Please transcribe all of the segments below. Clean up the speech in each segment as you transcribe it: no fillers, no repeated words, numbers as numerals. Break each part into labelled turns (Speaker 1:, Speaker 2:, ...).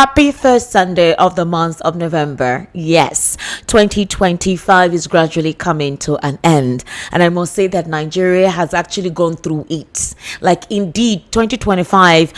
Speaker 1: Happy first Sunday of the month of November. Yes, 2025 is gradually coming to an end. And I must say that Nigeria has actually gone through it. Like, indeed, 2025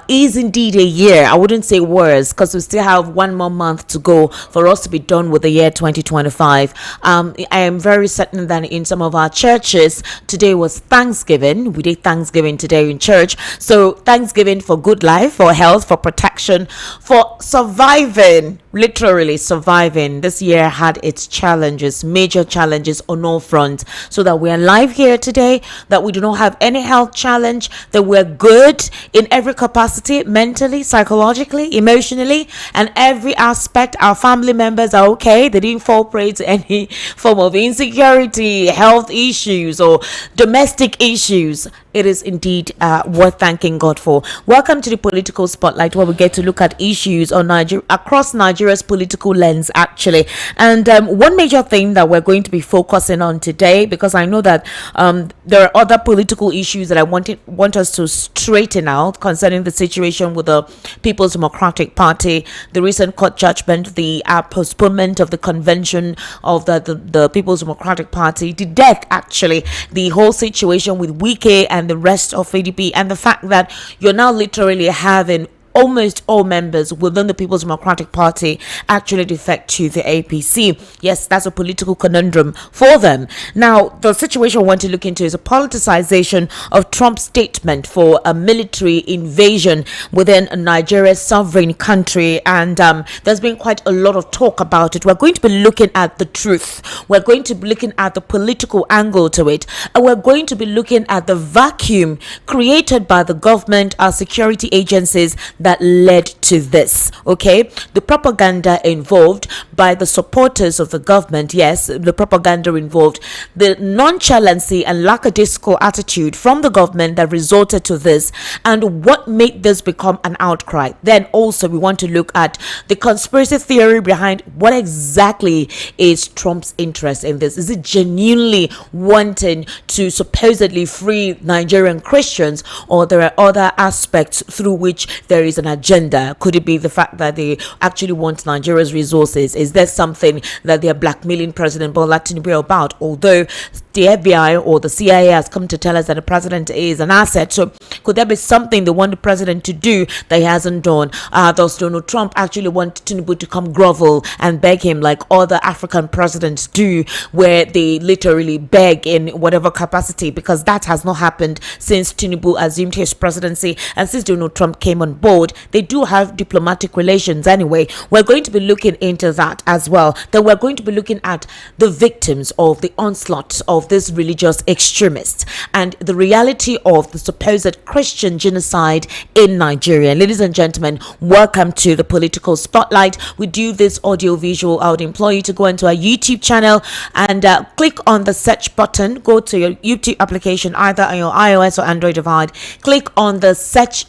Speaker 1: is indeed a year. I wouldn't say worse, because we still have one more month to go for us to be done with the year 2025. I am very certain that in some of our churches, today was Thanksgiving. We did Thanksgiving today in church. So Thanksgiving for good life, for health, for protection, for surviving, literally surviving. This year had its challenges, major challenges on all fronts, so that we're alive here today, that we do not have any health challenge, that we're good in every capacity, mentally, psychologically, emotionally, and every aspect. Our family members are okay. They didn't fall prey to any form of insecurity, health issues, or domestic issues. It is indeed worth thanking God for. Welcome to the Political Spotlight, where we get to look at issues on across Nigeria's political lens, actually. And one major thing that we're going to be focusing on today, because I know that there are other political issues that I want us to straighten out concerning the situation with the People's Democratic Party, the recent court judgment, the postponement of the convention of the People's Democratic Party, the death, actually, the whole situation with Wike and the rest of ADP, and the fact that you're now literally having almost all members within the People's Democratic Party actually defect to the APC. Yes, that's a political conundrum for them. Now, the situation I want to look into is a politicization of Trump's statement for a military invasion within Nigeria's sovereign country, and there's been quite a lot of talk about it. We're going to be looking at the truth. We're going to be looking at the political angle to it, and we're going to be looking at the vacuum created by the government, our security agencies, that led to this. Okay, the propaganda involved by the supporters of the government, yes, the propaganda involved, the nonchalancy and lackadaisical attitude from the government that resulted to this, and what made this become an outcry. Then also we want to look at the conspiracy theory behind what exactly is Trump's interest in this. Is it genuinely wanting to supposedly free Nigerian Christians, or there are other aspects through which there is an agenda? Could it be the fact that they actually want Nigeria's resources? Is there something that they are blackmailing President Bola Tinubu about? Although the FBI or the CIA has come to tell us that the president is an asset, so could there be something they want the president to do that he hasn't done? Does Donald Trump actually want Tinubu to come grovel and beg him like other African presidents do, where they literally beg in whatever capacity? Because that has not happened since Tinubu assumed his presidency, and since Donald Trump came on board, they do have diplomatic relations anyway. We're going to be looking into that as well. Then we're going to be looking at the victims of the onslaught of this religious extremists and the reality of the supposed Christian genocide in Nigeria. Ladies and gentlemen, welcome to the Political Spotlight. We do this audio visual. I would implore you to go into our YouTube channel and click on the search button. Go to your YouTube application, either on your iOS or Android device. Click on the search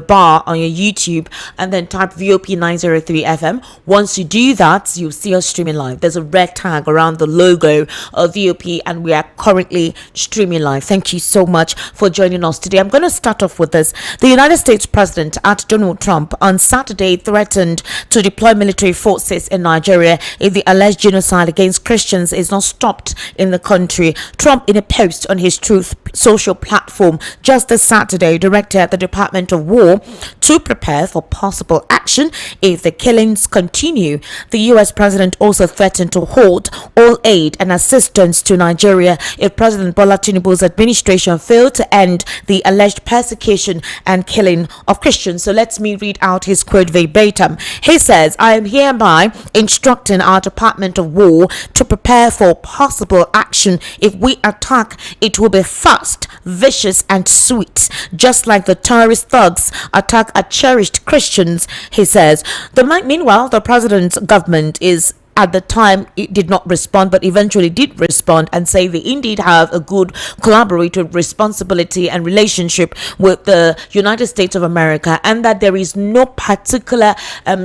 Speaker 1: bar on your YouTube, and then type VOP 903 FM. Once you do that, you'll see us streaming live. There's a red tag around the logo of VOP, and we are currently streaming live. Thank you so much for joining us today. I'm going to start off with this. The United States President Donald Trump on Saturday threatened to deploy military forces in Nigeria if the alleged genocide against Christians is not stopped in the country. Trump, in a post on his Truth social platform just this Saturday, directed the Department of War to prepare for possible action if the killings continue. The US president also threatened to halt all aid and assistance to Nigeria if President Bola Tinubu's administration failed to end the alleged persecution and killing of Christians. So let me read out his quote verbatim. He says, "I am hereby instructing our Department of War to prepare for possible action. If we attack, it will be fast, vicious, and sweet, just like the terrorist thugs attack a cherished Christians," he says. Meanwhile, the president's government is at the time it did not respond, but eventually did respond and say they indeed have a good collaborative responsibility and relationship with the United States of America, and that there is no particular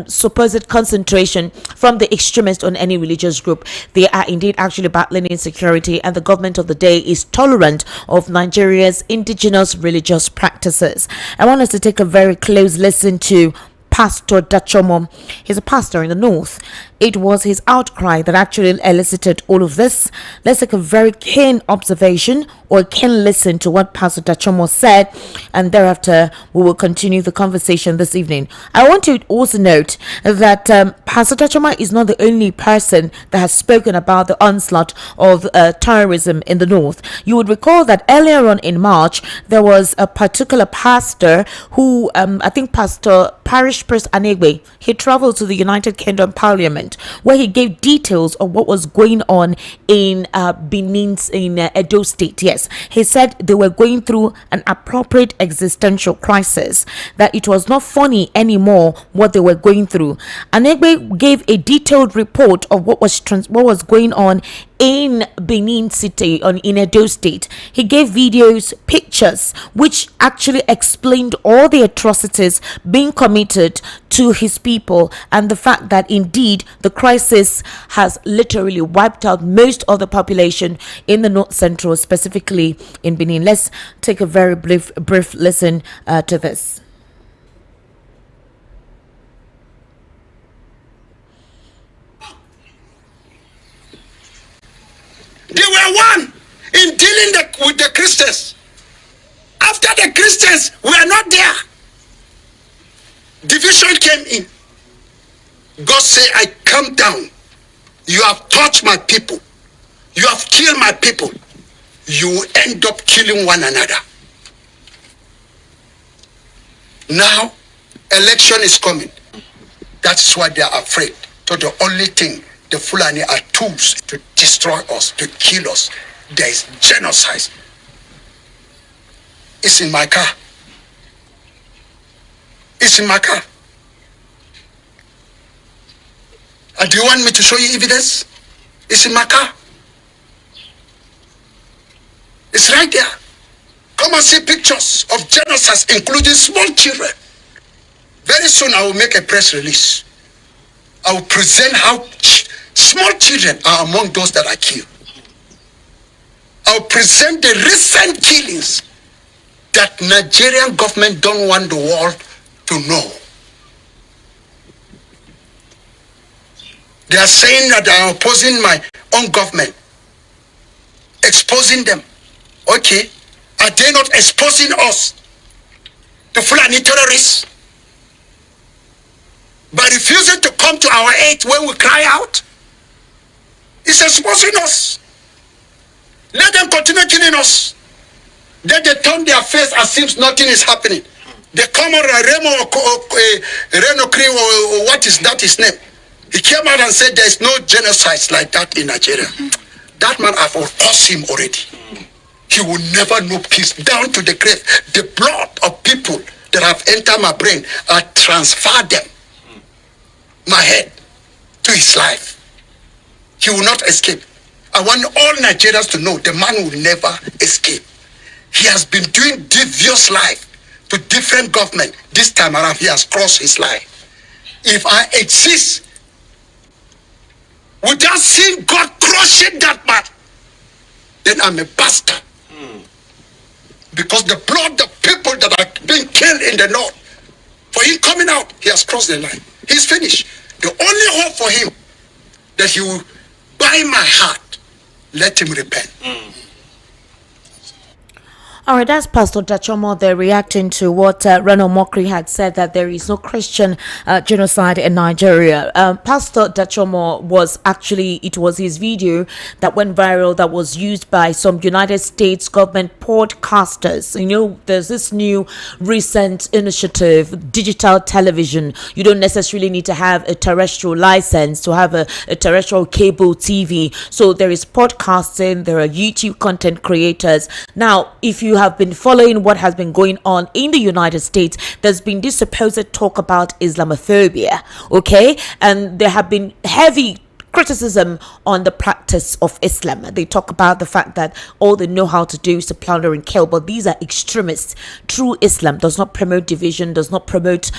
Speaker 1: supposed concentration from the extremists on any religious group. They are indeed actually battling insecurity, and the government of the day is tolerant of Nigeria's indigenous religious practices. I want us to take a very close listen to Pastor Dachomo. He's a pastor in the north. It was his outcry that actually elicited all of this. Let's take a very keen observation or keen listen to what Pastor Dachomo said, and thereafter we will continue the conversation this evening. I want to also note that Pastor Dachomo is not the only person that has spoken about the onslaught of terrorism in the north. You would recall that earlier on in March, there was a particular pastor who, I think Pastor Parish Priest Anegbe, he traveled to the United Kingdom Parliament, where he gave details of what was going on in Benin's in Edo State. Yes, he said they were going through an appropriate existential crisis, that it was not funny anymore what they were going through. Anegbe gave a detailed report of what was going on in Benin City in Edo State. He gave videos, pictures, which actually explained all the atrocities being committed to his people, and the fact that indeed the crisis has literally wiped out most of the population in the North Central, specifically in Benin. Let's take a very brief listen to this.
Speaker 2: They were one in dealing with the Christians. After the Christians were not there, division came in. God said, I come down. You have touched my people. You have killed my people. You end up killing one another. Now, election is coming. That's why they are afraid. So the only thing, the Fulani are tools to destroy us, to kill us. There is genocide. It's in my car. It's in my car. And do you want me to show you evidence? It's in my car. It's right there. Come and see pictures of genocides, including small children. Very soon I will make a press release. I will present how small children are among those that I kill. I will present the recent killings that Nigerian government don't want the world to know. They are saying that I am opposing my own government, exposing them. Okay, are they not exposing us, the Fulani terrorists, by refusing to come to our aid when we cry out? It's exposing us. Let them continue killing us. Then they turn their face as if nothing is happening. They come on Reno Cree, or what is that his name? He came out and said there is no genocide like that in Nigeria. That man, I've opposed him already. He will never know peace down to the grave. The blood of people that have entered my brain, I transfer them, my head, to his life. He will not escape. I want all Nigerians to know the man will never escape. He has been doing devious life to different government. This time around, he has crossed his line. If I exist without seeing God crushing that man, then I'm a bastard. Because the blood of people that are being killed in the north, for him coming out, he has crossed the line. He's finished. The only hope for him, that he will buy my heart, let him repent.
Speaker 1: All right, that's Pastor Dachomo there reacting to what Reno Mokri had said, that there is no Christian genocide in Nigeria. Pastor Dachomo was actually, it was his video that went viral that was used by some United States government podcasters. You know, there's this new recent initiative, digital television. You don't necessarily need to have a terrestrial license to have a terrestrial cable TV. So there is podcasting, there are YouTube content creators. Now, if you have been following what has been going on in the United States, there's been this supposed talk about Islamophobia, okay, and there have been heavy criticism on the practice of Islam. They talk about the fact that all they know how to do is to plunder and kill, but these are extremists. True Islam does not promote division, does not promote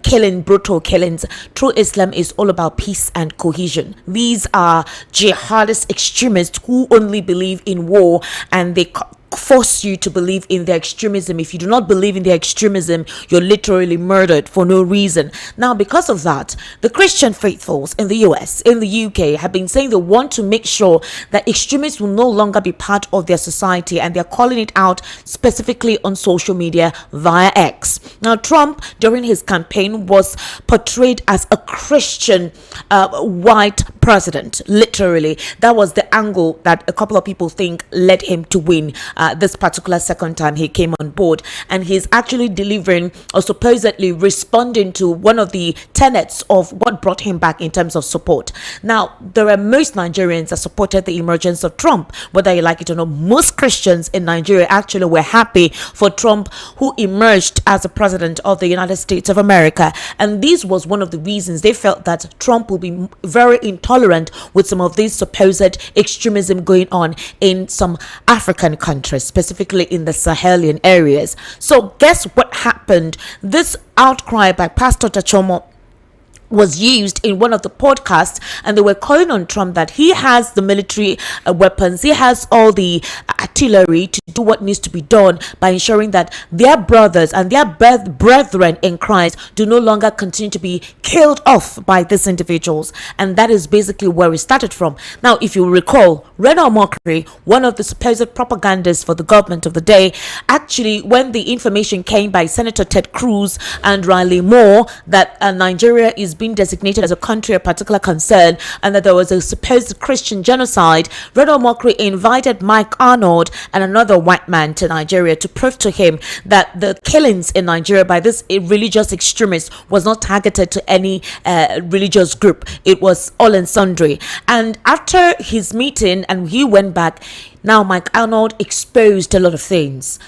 Speaker 1: killing, brutal killings. True Islam is all about peace and cohesion. These are jihadist extremists who only believe in war, and they force you to believe in their extremism. If you do not believe in their extremism, you're literally murdered for no reason. Now, because of that, the Christian faithfuls in the US, in the UK, have been saying they want to make sure that extremists will no longer be part of their society, and they're calling it out specifically on social media via X. Now, Trump, during his campaign, was portrayed as a Christian white president. Literally, that was the angle that a couple of people think led him to win this particular second time he came on board. And he's actually delivering or supposedly responding to one of the tenets of what brought him back in terms of support. Now, there are most Nigerians that supported the emergence of Trump, whether you like it or not. Most Christians in Nigeria actually were happy for Trump, who emerged as the president of the United States of America. And this was one of the reasons they felt that Trump will be very intolerant with some of this supposed extremism going on in some African countries, specifically in the Sahelian areas. So guess what happened? This outcry by Pastor Tachomo was used in one of the podcasts, and they were calling on Trump that he has the military weapons, he has all the artillery to do what needs to be done by ensuring that their brothers and their brethren in Christ do no longer continue to be killed off by these individuals. And that is basically where it started from. Now, if you recall, Reno Omokri, one of the supposed propagandists for the government of the day, actually, when the information came by Senator Ted Cruz and Riley Moore that Nigeria is being designated as a country of particular concern and that there was a supposed Christian genocide, Reno Omokri invited Mike Arnold and another white man to Nigeria to prove to him that the killings in Nigeria by this religious extremists was not targeted to any religious group. It was all and sundry. And after his meeting, and he went back, now Mike Arnold exposed a lot of things.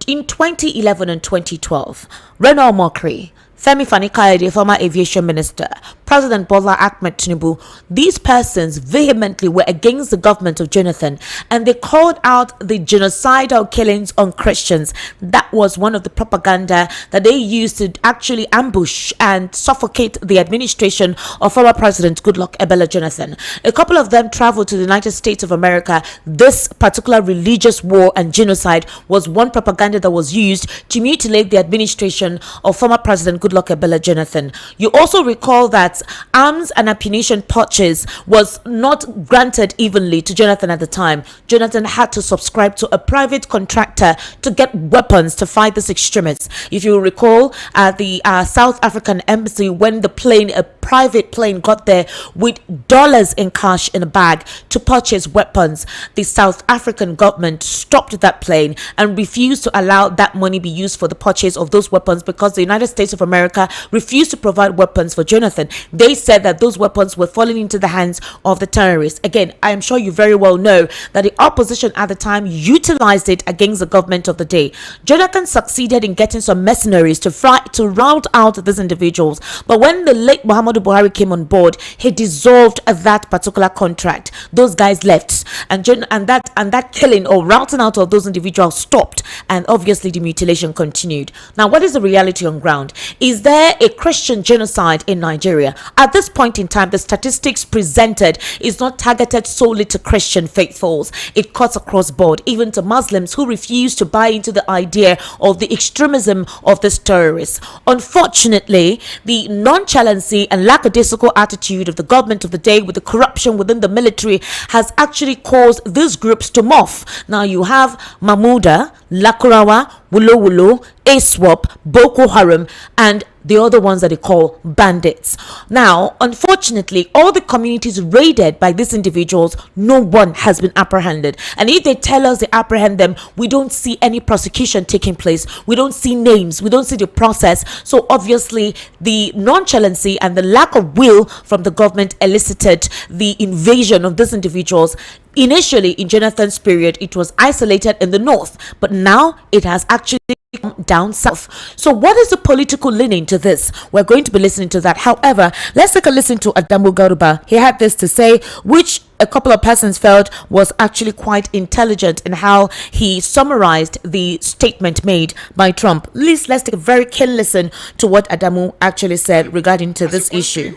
Speaker 1: In 2011 and 2012, Reno Omokri, Femi Fani-Kayode, former aviation minister, President Bola Ahmed Tinubu, these persons vehemently were against the government of Jonathan, and they called out the genocidal killings on Christians. That was one of the propaganda that they used to actually ambush and suffocate the administration of former President Goodluck Ebele Jonathan. A couple of them traveled to the United States of America. This particular religious war and genocide was one propaganda that was used to mutilate the administration of former President Goodluck Ebele Jonathan. You also recall that arms and ammunition purchase was not granted evenly to Jonathan at the time. Jonathan had to subscribe to a private contractor to get weapons to fight these extremists. If you recall, at the South African embassy, when the plane, a private plane, got there with dollars in cash in a bag to purchase weapons, the South African government stopped that plane and refused to allow that money be used for the purchase of those weapons because the United States of America refused to provide weapons for Jonathan. They said that those weapons were falling into the hands of the terrorists. Again, I am sure you very well know that the opposition at the time utilized it against the government of the day. Jonathan succeeded in getting some mercenaries to rout out these individuals, but when the late Muhammadu Buhari came on board, he dissolved that particular contract. Those guys left, and that killing or routing out of those individuals stopped, and obviously the mutilation continued. Now, what is the reality on ground? Is there a Christian genocide in Nigeria? At this point in time, the statistics presented is not targeted solely to Christian faithfuls. It cuts across board, even to Muslims who refuse to buy into the idea of the extremism of these terrorists. Unfortunately, the nonchalancy and lackadaisical attitude of the government of the day with the corruption within the military has actually caused these groups to morph. Now you have Mahmuda, Lakurawa, Wulo Wulo, ASWAP, Boko Haram, and the other ones that they call bandits. Now, unfortunately, all the communities raided by these individuals, no one has been apprehended. And if they tell us they apprehend them, we don't see any prosecution taking place. We don't see names. We don't see the process. So obviously, the nonchalancy and the lack of will from the government elicited the invasion of these individuals. Initially, in Jonathan's period, it was isolated in the north, but now it has actually come down south. So what is the political leaning to this? We're going to be listening to that. However, let's take a listen to Adamu Garuba. He had this to say, which a couple of persons felt was actually quite intelligent in how he summarized the statement made by Trump. Let's take a very keen listen to what Adamu actually said regarding to this issue.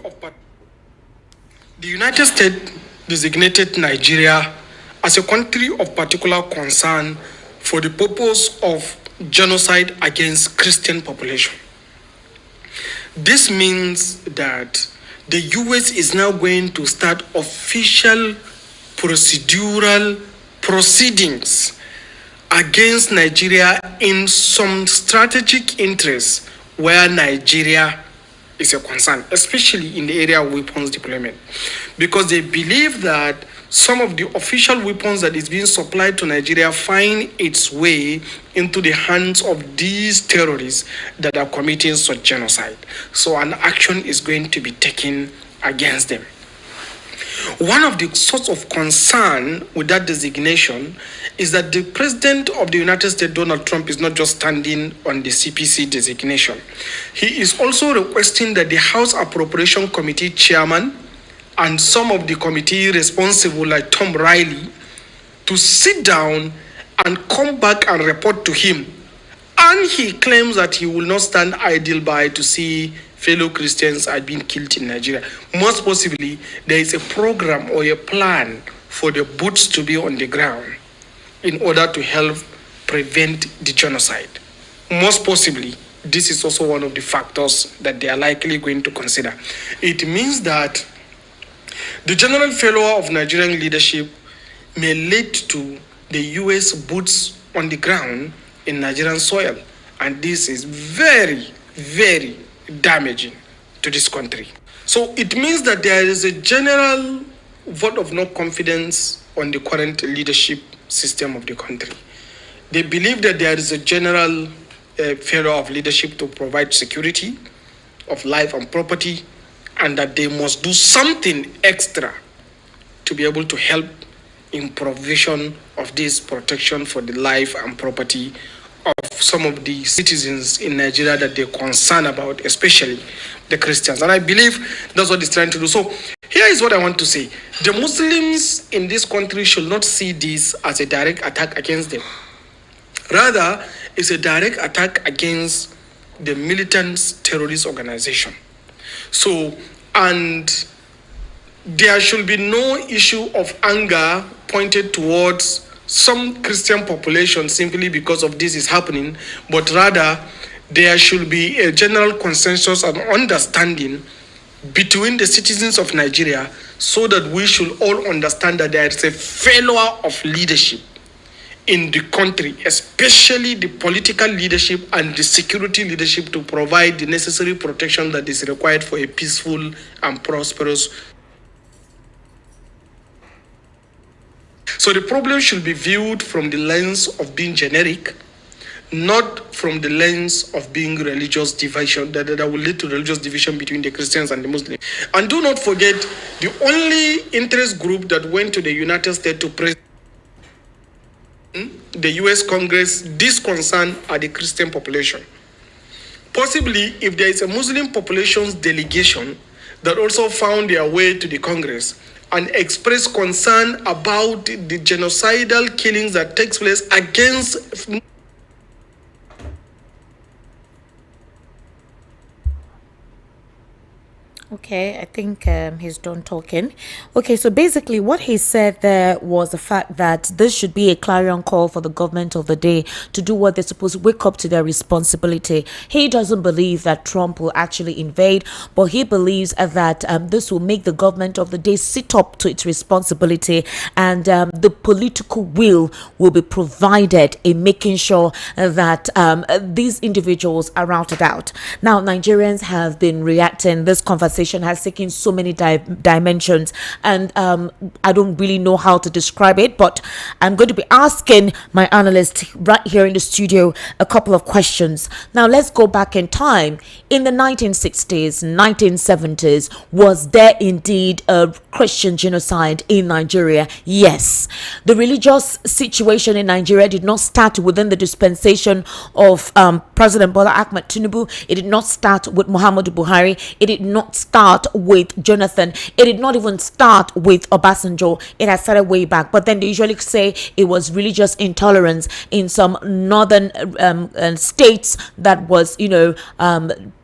Speaker 3: The United States designated Nigeria as a country of particular concern for the purpose of genocide against Christian population. This means that the US is now going to start official procedural proceedings against Nigeria in some strategic interests where Nigeria is a concern, especially in the area of weapons deployment, because they believe that some of the official weapons that is being supplied to Nigeria find its way into the hands of these terrorists that are committing such genocide. So an action is going to be taken against them. One of the sources of concern with that designation is that the President of the United States, Donald Trump, is not just standing on the CPC designation. He is also requesting that the House Appropriation Committee chairman and some of the committee responsible, like Tom Riley, to sit down and come back and report to him. And he claims that he will not stand idle by to see fellow Christians are being killed in Nigeria. Most possibly, there is a program or a plan for the boots to be on the ground in order to help prevent the genocide. Most possibly, this is also one of the factors that they are likely going to consider. It means that the general failure of Nigerian leadership may lead to the US boots on the ground in Nigerian soil. And this is very, very damaging to this country. So it means that there is a general vote of no confidence on the current leadership system of the country. They believe that there is a general failure of leadership to provide security of life and property, and that they must do something extra to be able to help in provision of this protection for the life and property of some of the citizens in Nigeria that they're concerned about, especially the Christians. And I believe that's what he's trying to do. So here is what I want to say. The Muslims in this country should not see this as a direct attack against them. Rather, it's a direct attack against the militant terrorist organization. So, and there should be no issue of anger pointed towards some Christian population simply because of this is happening, but rather there should be a general consensus and understanding between the citizens of Nigeria so that we should all understand that there is a failure of leadership in the country, especially the political leadership and the security leadership, to provide the necessary protection that is required for a peaceful and prosperous. So the problem should be viewed from the lens of being generic, not from the lens of being religious division, that will lead to religious division between the Christians and the Muslims. And do not forget, the only interest group that went to the United States to present the US Congress this concern are the Christian population. Possibly, if there is a Muslim population's delegation that also found their way to the Congress and expressed concern about the genocidal killings that takes place against.
Speaker 1: Okay, I think he's done talking. Okay, so basically what he said there was the fact that this should be a clarion call for the government of the day to do what they're supposed to, wake up to their responsibility. He doesn't believe that Trump will actually invade, but he believes that this will make the government of the day sit up to its responsibility, and the political will be provided in making sure that these individuals are routed out. Now, Nigerians have been reacting. This conversation has taken so many dimensions, and I don't really know how to describe it, but I'm going to be asking my analyst right here in the studio a couple of questions. Now, let's go back in time. In the 1960s, 1970s, was there indeed a Christian genocide in Nigeria? Yes. The religious situation in Nigeria did not start within the dispensation of President Bola Ahmed Tinubu. It did not start with Muhammadu Buhari. It did not start with Jonathan. It did not even start with Obasanjo. It has started way back. But then they usually say it was religious intolerance in some northern states that was,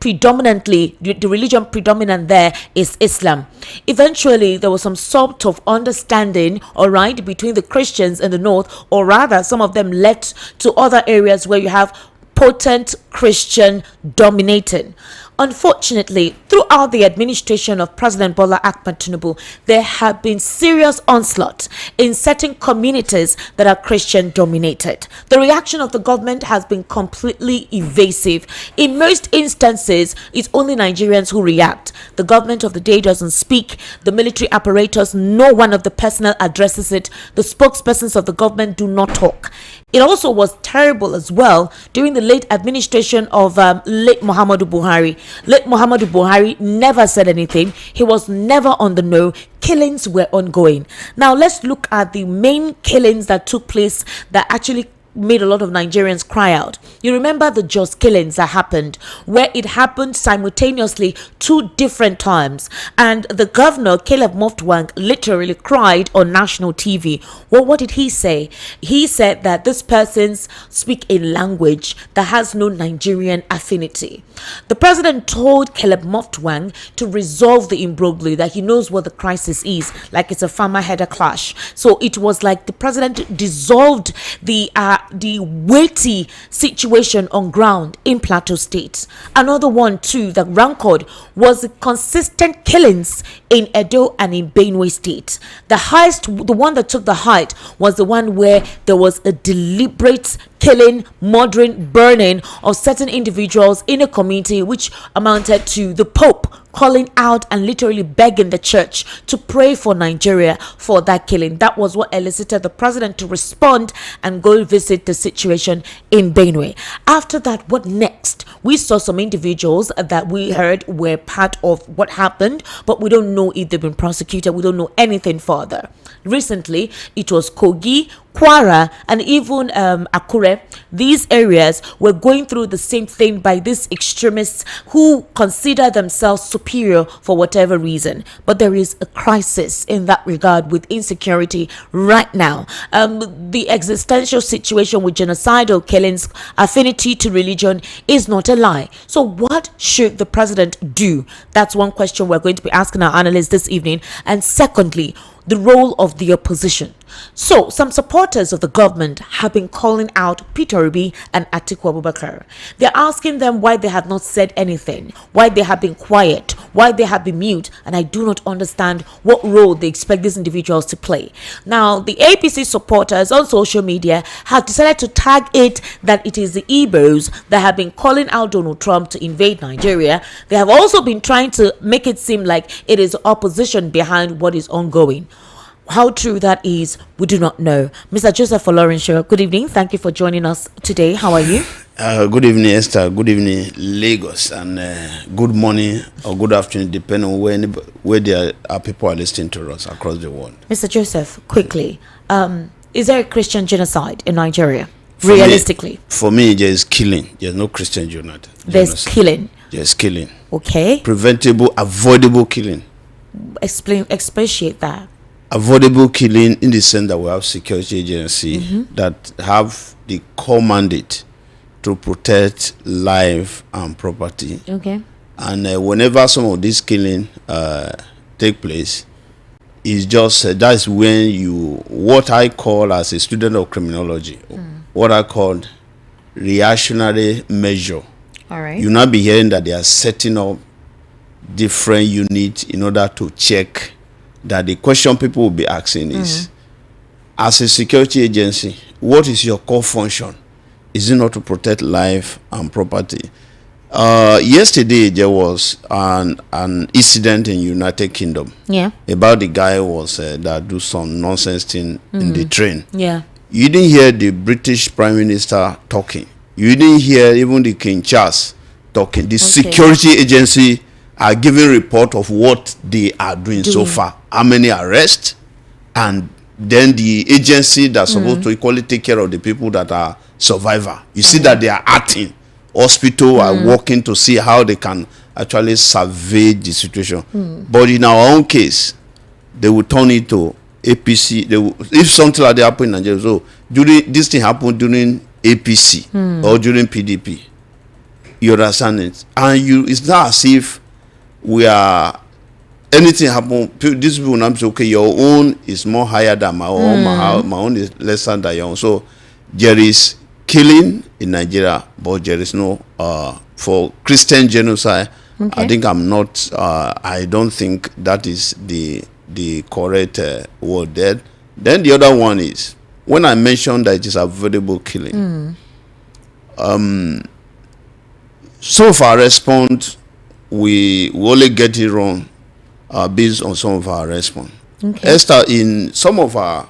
Speaker 1: predominantly, the religion predominant there is Islam. Eventually, there was some sort of understanding, all right, between the Christians in the north, or rather, some of them led to other areas where you have potent Christian dominating. Unfortunately, throughout the administration of President Bola Ahmed Tinubu, there have been serious onslaught in certain communities that are Christian dominated. The reaction of the government has been completely evasive. In most instances, it's only Nigerians who react. The government of the day doesn't speak. The military apparatus, no one of the personnel addresses it. The spokespersons of the government do not talk. It also was terrible as well during the late administration of late Muhammadu Buhari. Late Muhammadu Buhari never said anything. He was never on the know. Killings were ongoing. Now let's look at the main killings that took place that actually made a lot of Nigerians cry out. You remember the Jos killings that happened, where it happened simultaneously 2 different times, and the governor Caleb Moftwang literally cried on national TV. Well, what did he say? He said that this persons speak a language that has no Nigerian affinity. The president told Caleb Moftwang to resolve the imbroglio, that he knows what the crisis is, like it's a farmer-header clash. So it was like the president dissolved the weighty situation on ground in Plateau State. Another one too that rankled was the consistent killings in Edo and in Benue State. The one that took the height was the one where there was a deliberate killing, murdering, burning of certain individuals in a community, which amounted to the Pope calling out and literally begging the church to pray for Nigeria for that killing. That was what elicited the president to respond and go visit the situation in Benue. After that, what next? We saw some individuals that we heard were part of what happened, but we don't know if they've been prosecuted. We don't know anything further. Recently, it was Kogi, Kwara, and even Akure. These areas were going through the same thing by these extremists who consider themselves superior for whatever reason. But there is a crisis in that regard with insecurity right now. The existential situation with genocidal killings, affinity to religion is not a lie. So what should the president do? That's one question we're going to be asking our analysts this evening. And secondly, the role of the opposition. So, some supporters of the government have been calling out Peter Obi and Atiku Abubakar. They're asking them why they have not said anything, why they have been quiet, why they have been mute, and I do not understand what role they expect these individuals to play. Now, the APC supporters on social media have decided to tag it that it is the Igbos that have been calling out Donald Trump to invade Nigeria. They have also been trying to make it seem like it is opposition behind what is ongoing. How true that is, we do not know. Mr. Joseph Olorenshaw, good evening. Thank you for joining us today. How are you?
Speaker 4: Good evening, Esther. Good evening, Lagos. And good morning or good afternoon, depending on where there are people are listening to us across the world.
Speaker 1: Mr. Joseph, quickly, is there a Christian genocide in Nigeria? Realistically?
Speaker 4: For me, there is killing. There's no Christian genocide.
Speaker 1: There's killing?
Speaker 4: There's killing.
Speaker 1: Okay.
Speaker 4: Preventable, avoidable killing.
Speaker 1: Expatiate that.
Speaker 4: Avoidable killing in the sense that we have security agency that have the core mandate to protect life and property.
Speaker 1: Okay.
Speaker 4: And whenever some of these killing take place, it's just that's when what I call as a student of criminology, what I call reactionary measure.
Speaker 1: All right.
Speaker 4: You'll not be hearing that they are setting up different units in order to check. That the question people will be asking is, as a security agency, what is your core function? Is it not to protect life and property? Yesterday there was an incident in United Kingdom.
Speaker 1: Yeah.
Speaker 4: About the guy was that do some nonsense thing in the train.
Speaker 1: Yeah.
Speaker 4: You didn't hear the British Prime Minister talking. You didn't hear even the King Charles talking. The security agency are giving report of what they are doing so far. How many arrests, and then the agency that's supposed to equally take care of the people that are survivor. You see that they are acting. Hospital are working to see how they can actually survey the situation. But in our own case, they will turn it to APC. If something like that happened in Nigeria, so during this thing happened during APC or during PDP, you understand it, and it's not as if we are anything happen. These people now say, okay, your own is more higher than my own. My own is lesser than your own. So there is killing in Nigeria, but there is no for Christian genocide.
Speaker 1: Okay.
Speaker 4: I think I don't think that is the correct word there. Then the other one is when I mentioned that it is avoidable killing. Some of our response we only get it wrong based on some of our response.
Speaker 1: Okay.
Speaker 4: Esther, in some of our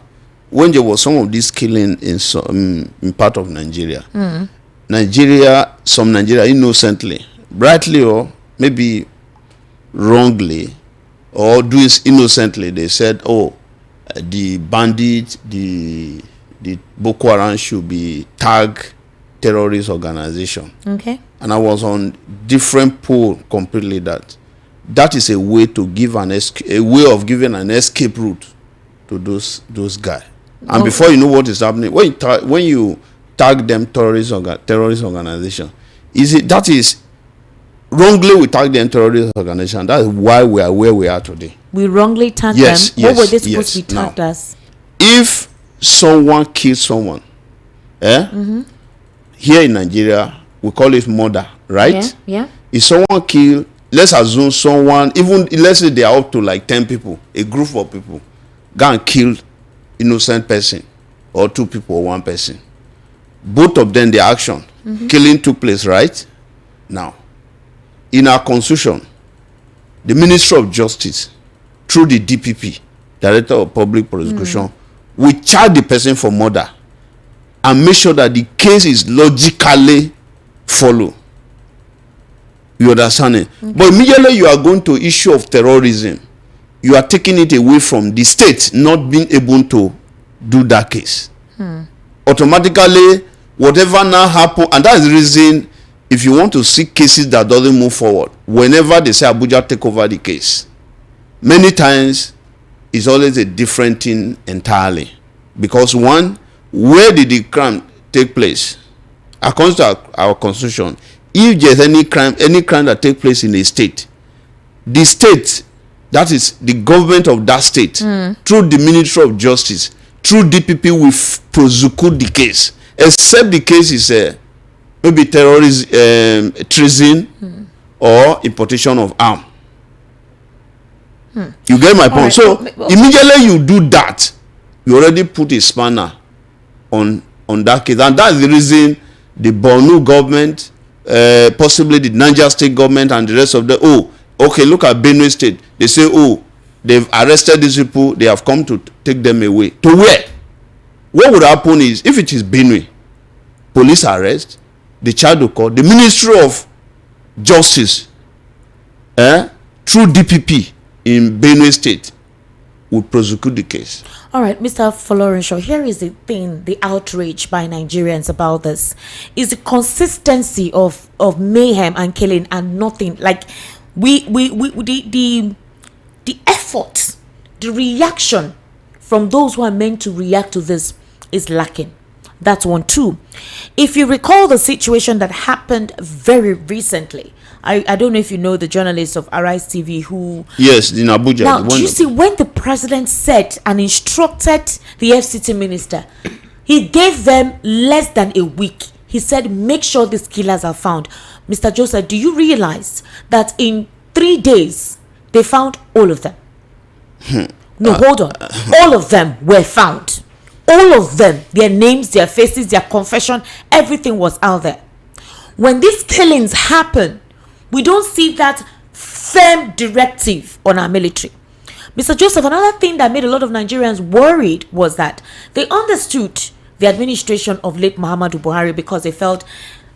Speaker 4: when there was some of this killing in part of Nigeria, some Nigeria innocently, rightly or maybe wrongly, or doing innocently, they said, "Oh, the bandit, the Boko Haram should be tagged terrorist organization."
Speaker 1: Okay.
Speaker 4: And I was on different poll completely that is a way to give a way of giving an escape route to those guys. And before you know what is happening, when you tag them terrorist organization, that is wrongly we tag them terrorist organization. That is why we are where we are today.
Speaker 1: We wrongly tagged
Speaker 4: Yes,
Speaker 1: them. What were
Speaker 4: yes,
Speaker 1: they supposed to be
Speaker 4: yes.
Speaker 1: tagged
Speaker 4: Now,
Speaker 1: as?
Speaker 4: If someone kills someone, here in Nigeria we call it murder, right?
Speaker 1: Yeah.
Speaker 4: If someone kill, let's assume someone, even let's say they are up to like 10 people, a group of people, go and kill innocent person, or 2 people or 1 person. Both of them, the action, killing took place, right? Now, in our constitution, the Ministry of Justice, through the DPP, Director of Public Prosecution, will charge the person for murder and make sure that the case is logically followed. You understand it? Okay. But immediately you are going to issue of terrorism, you are taking it away from the state not being able to do that case. Automatically, whatever now happen, and that is the reason if you want to see cases that doesn't move forward, whenever they say Abuja take over the case, many times it's always a different thing entirely. Because one, where did the crime take place? According to our constitution, if there's any crime that takes place in a state, the state, that is the government of that state, through the Ministry of Justice, through DPP, will prosecute the case, except the case is maybe terrorism, treason, or importation of arm. You get my point? Right. So immediately you do that, you already put a spanner on that case, and that's the reason the Borno government, possibly the Niger State government, and the rest of okay, look at Benue State. They say, they've arrested these people, they have come to take them away. To where? What would happen is, if it is Benue, police arrest, the child will call, the Ministry of Justice, through DPP in Benue State, will prosecute the case. All
Speaker 1: right, Mr. Florenshaw, here is the thing, the outrage by Nigerians about this is the consistency of mayhem and killing and nothing. Like the effort, the reaction from those who are meant to react to this is lacking. That's one. 2, if you recall the situation that happened very recently, I don't know if you know the journalist of Arise TV who...
Speaker 4: Yes, in Abuja.
Speaker 1: Now, do you see when the president said and instructed the FCT minister, he gave them less than a week. He said, make sure these killers are found. Mr. Joseph, do you realize that in 3 days, they found all of them? No, hold on. All of them were found. All of them, their names, their faces, their confession, everything was out there. When these killings happen, we don't see that firm directive on our military. Mr. Joseph, another thing that made a lot of Nigerians worried was that they understood the administration of late Muhammadu Buhari because they felt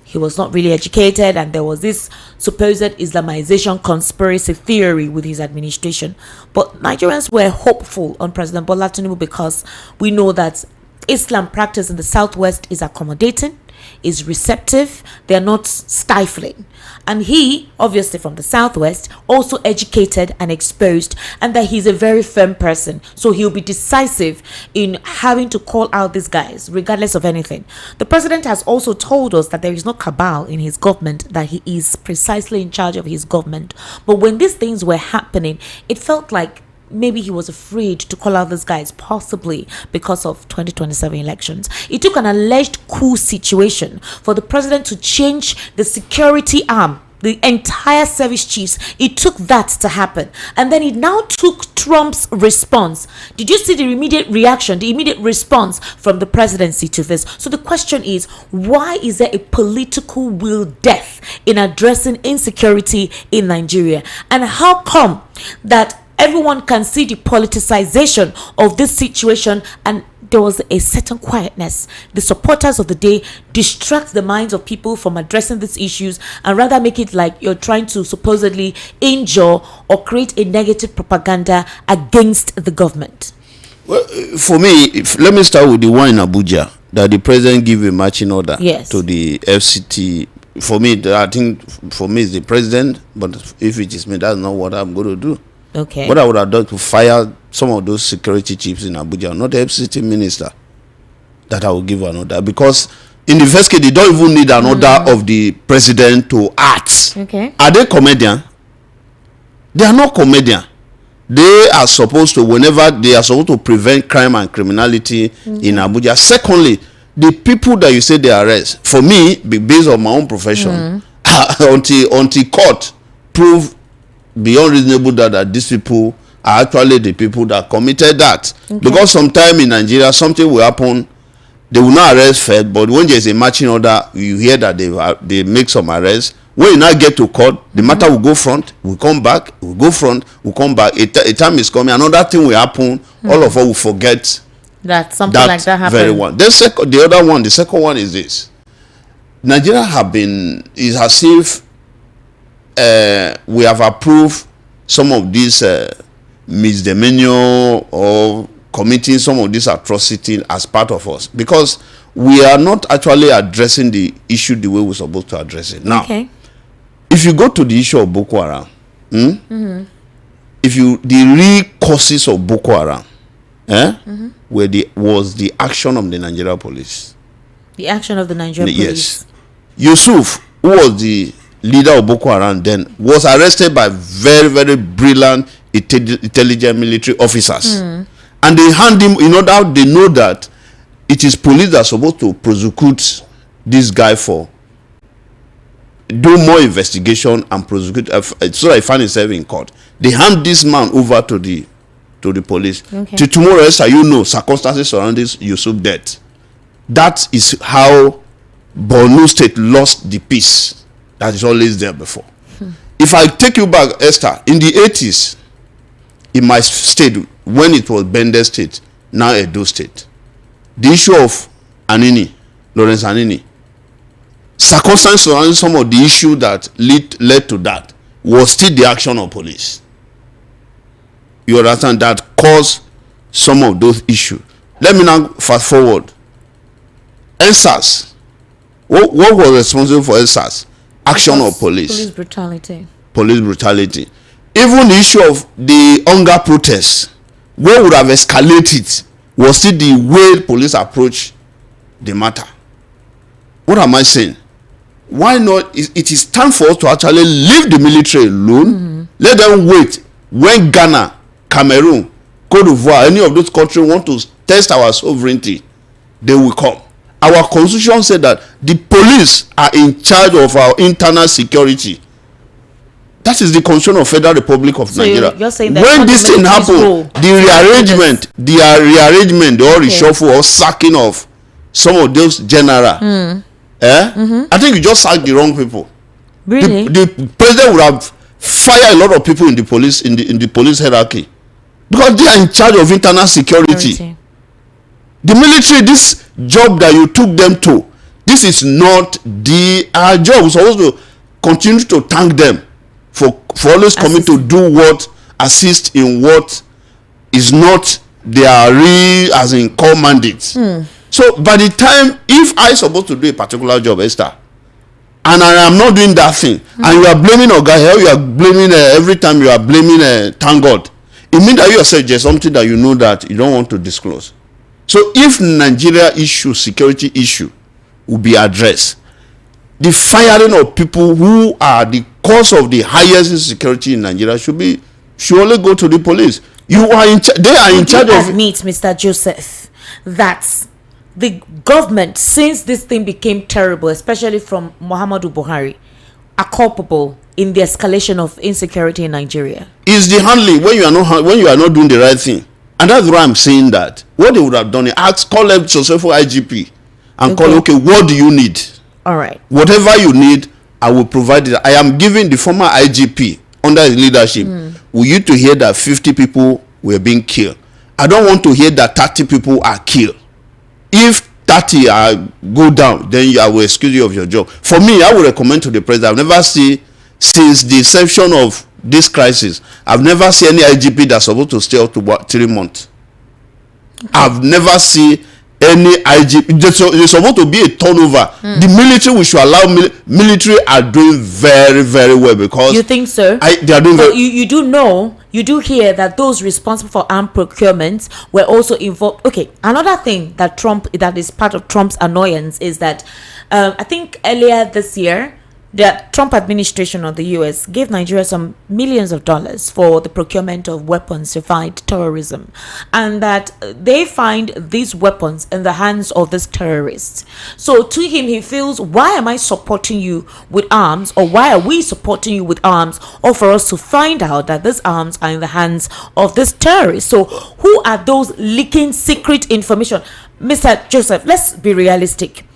Speaker 1: he was not really educated and there was this supposed Islamization conspiracy theory with his administration. But Nigerians were hopeful on President Bola Tinubu because we know that Islam practice in the southwest is accommodating. is receptive. They're not stifling. And he, obviously from the Southwest, also educated and exposed, and that he's a very firm person. So he'll be decisive in having to call out these guys, regardless of anything. The president has also told us that there is no cabal in his government, that he is precisely in charge of his government. But when these things were happening, it felt like maybe he was afraid to call out these guys, possibly because of 2027 elections. It took an alleged coup situation for the president to change the security arm, the entire service chiefs. It took that to happen. And then it now took Trump's response. Did you see the immediate reaction, the immediate response from the presidency to this? So the question is, why is there a political will death in addressing insecurity in Nigeria? And how come that everyone can see the politicization of this situation and there was a certain quietness? The supporters of the day distract the minds of people from addressing these issues and rather make it like you're trying to supposedly injure or create a negative propaganda against the government.
Speaker 4: Well, for me, let me start with the one in Abuja, that the president give a marching order to the FCT. For me, I think for me it's the president, but if it is me, that's not what I'm going to do.
Speaker 1: Okay.
Speaker 4: What I would have done to fire some of those security chiefs in Abuja, not the FCT minister, that I will give an order. Because in the first case, they don't even need an order of the president to act.
Speaker 1: Okay.
Speaker 4: Are they comedian? They are not comedian. They are supposed to, whenever they are supposed to prevent crime and criminality in Abuja. Secondly, the people that you say they arrest, for me, based on my own profession, until court prove beyond reasonable doubt that these people are actually the people that committed that. Because sometime in Nigeria, something will happen, they will not arrest first, but when there's a marching order, you hear that they make some arrests. When you now get to court, the matter will go front, will come back, will go front, will come back. A time is coming, another thing will happen, all of us will forget
Speaker 1: that something like that happened.
Speaker 4: Very one. The second one is this. Nigeria is as if we have approved some of these misdemeanor or committing some of this atrocity as part of us, because we are not actually addressing the issue the way we're supposed to address it. Now, if you go to the issue of Boko Haram, the real causes of Boko Haram was the action of the Nigeria police.
Speaker 1: The action of the Nigerian police.
Speaker 4: Yes. Yusuf, who was the leader of Boko Haram then, was arrested by very, very brilliant intelligent military officers. And they hand him, in order they know that it is police that are supposed to prosecute this guy for, do more investigation and prosecute, so that he find himself in court. They hand this man over to the police. To tomorrow, circumstances surrounding Yusuf death. That is how Borno State lost the peace that is always there before. If I take you back, Esther, in the 80s, in my state, when it was Bende State, now Edo State, the issue of Lawrence Anini, circumstances surrounding some of the issue that led to that was still the action of police. You understand? That caused some of those issues. Let me now fast forward. EndSARS. What was responsible for EndSARS? Action of police. Police brutality. Even the issue of the hunger protests, where would have escalated, was still the way police approach the matter. What am I saying? Why not? It is time for us to actually leave the military alone. Let them wait. When Ghana, Cameroon, Cote d'Ivoire, any of those countries want to test our sovereignty, they will come. Our constitution said that the police are in charge of our internal security. That is the constitution of Federal Republic of Nigeria.
Speaker 1: You're saying that
Speaker 4: when this thing happened, the rearrangement, or reshuffle or sacking of some of those general, I think you just sacked the wrong people.
Speaker 1: Really?
Speaker 4: The president would have fired a lot of people in the police, in the police hierarchy, because they are in charge of internal security. The military, this job that you took them to, this is not our job. We're supposed to continue to thank them for always coming to do what, assist in what is not their real, as in core mandate. So by the time, if I supposed to do a particular job, Esther, and I am not doing that thing, and you are blaming Oga, you are blaming every time you are blaming thank God, it means that you yourself there's something that you know that you don't want to disclose. So if Nigeria issue, security issue, will be addressed, the firing of people who are the cause of the highest insecurity in Nigeria should only go to the police. You are in they are in charge of.
Speaker 1: Admit, Mr. Joseph, that the government, since this thing became terrible, especially from Muhammadu Buhari, are culpable in the escalation of insecurity in Nigeria.
Speaker 4: Is the handling when you are not doing the right thing, and that's why I'm saying that what they would have done is call them successful IGP and call, okay, what do you need?
Speaker 1: All right.
Speaker 4: Whatever you need, I will provide it. I am giving the former IGP under his leadership. We used to hear that 50 people were being killed. I don't want to hear that 30 people are killed. If 30 go down, then I will excuse you of your job. For me, I would recommend to the president. I've never seen, since the inception of this crisis, I've never seen any IGP that's supposed to stay up to about 3 months. Okay. I've never seen any IGP. There's supposed to be a turnover. The military, we should allow military are doing very, very well, because
Speaker 1: you think so?
Speaker 4: They are doing very.
Speaker 1: You do hear that those responsible for armed procurement were also involved. Okay, another thing that is part of Trump's annoyance is that I think earlier this year, the Trump administration of the US gave Nigeria some millions of dollars for the procurement of weapons to fight terrorism, and that they find these weapons in the hands of these terrorists. So to him, he feels, why am I supporting you with arms, or why are we supporting you with arms, or for us to find out that these arms are in the hands of these terrorists? So who are those leaking secret information? Mr. Joseph, let's be realistic.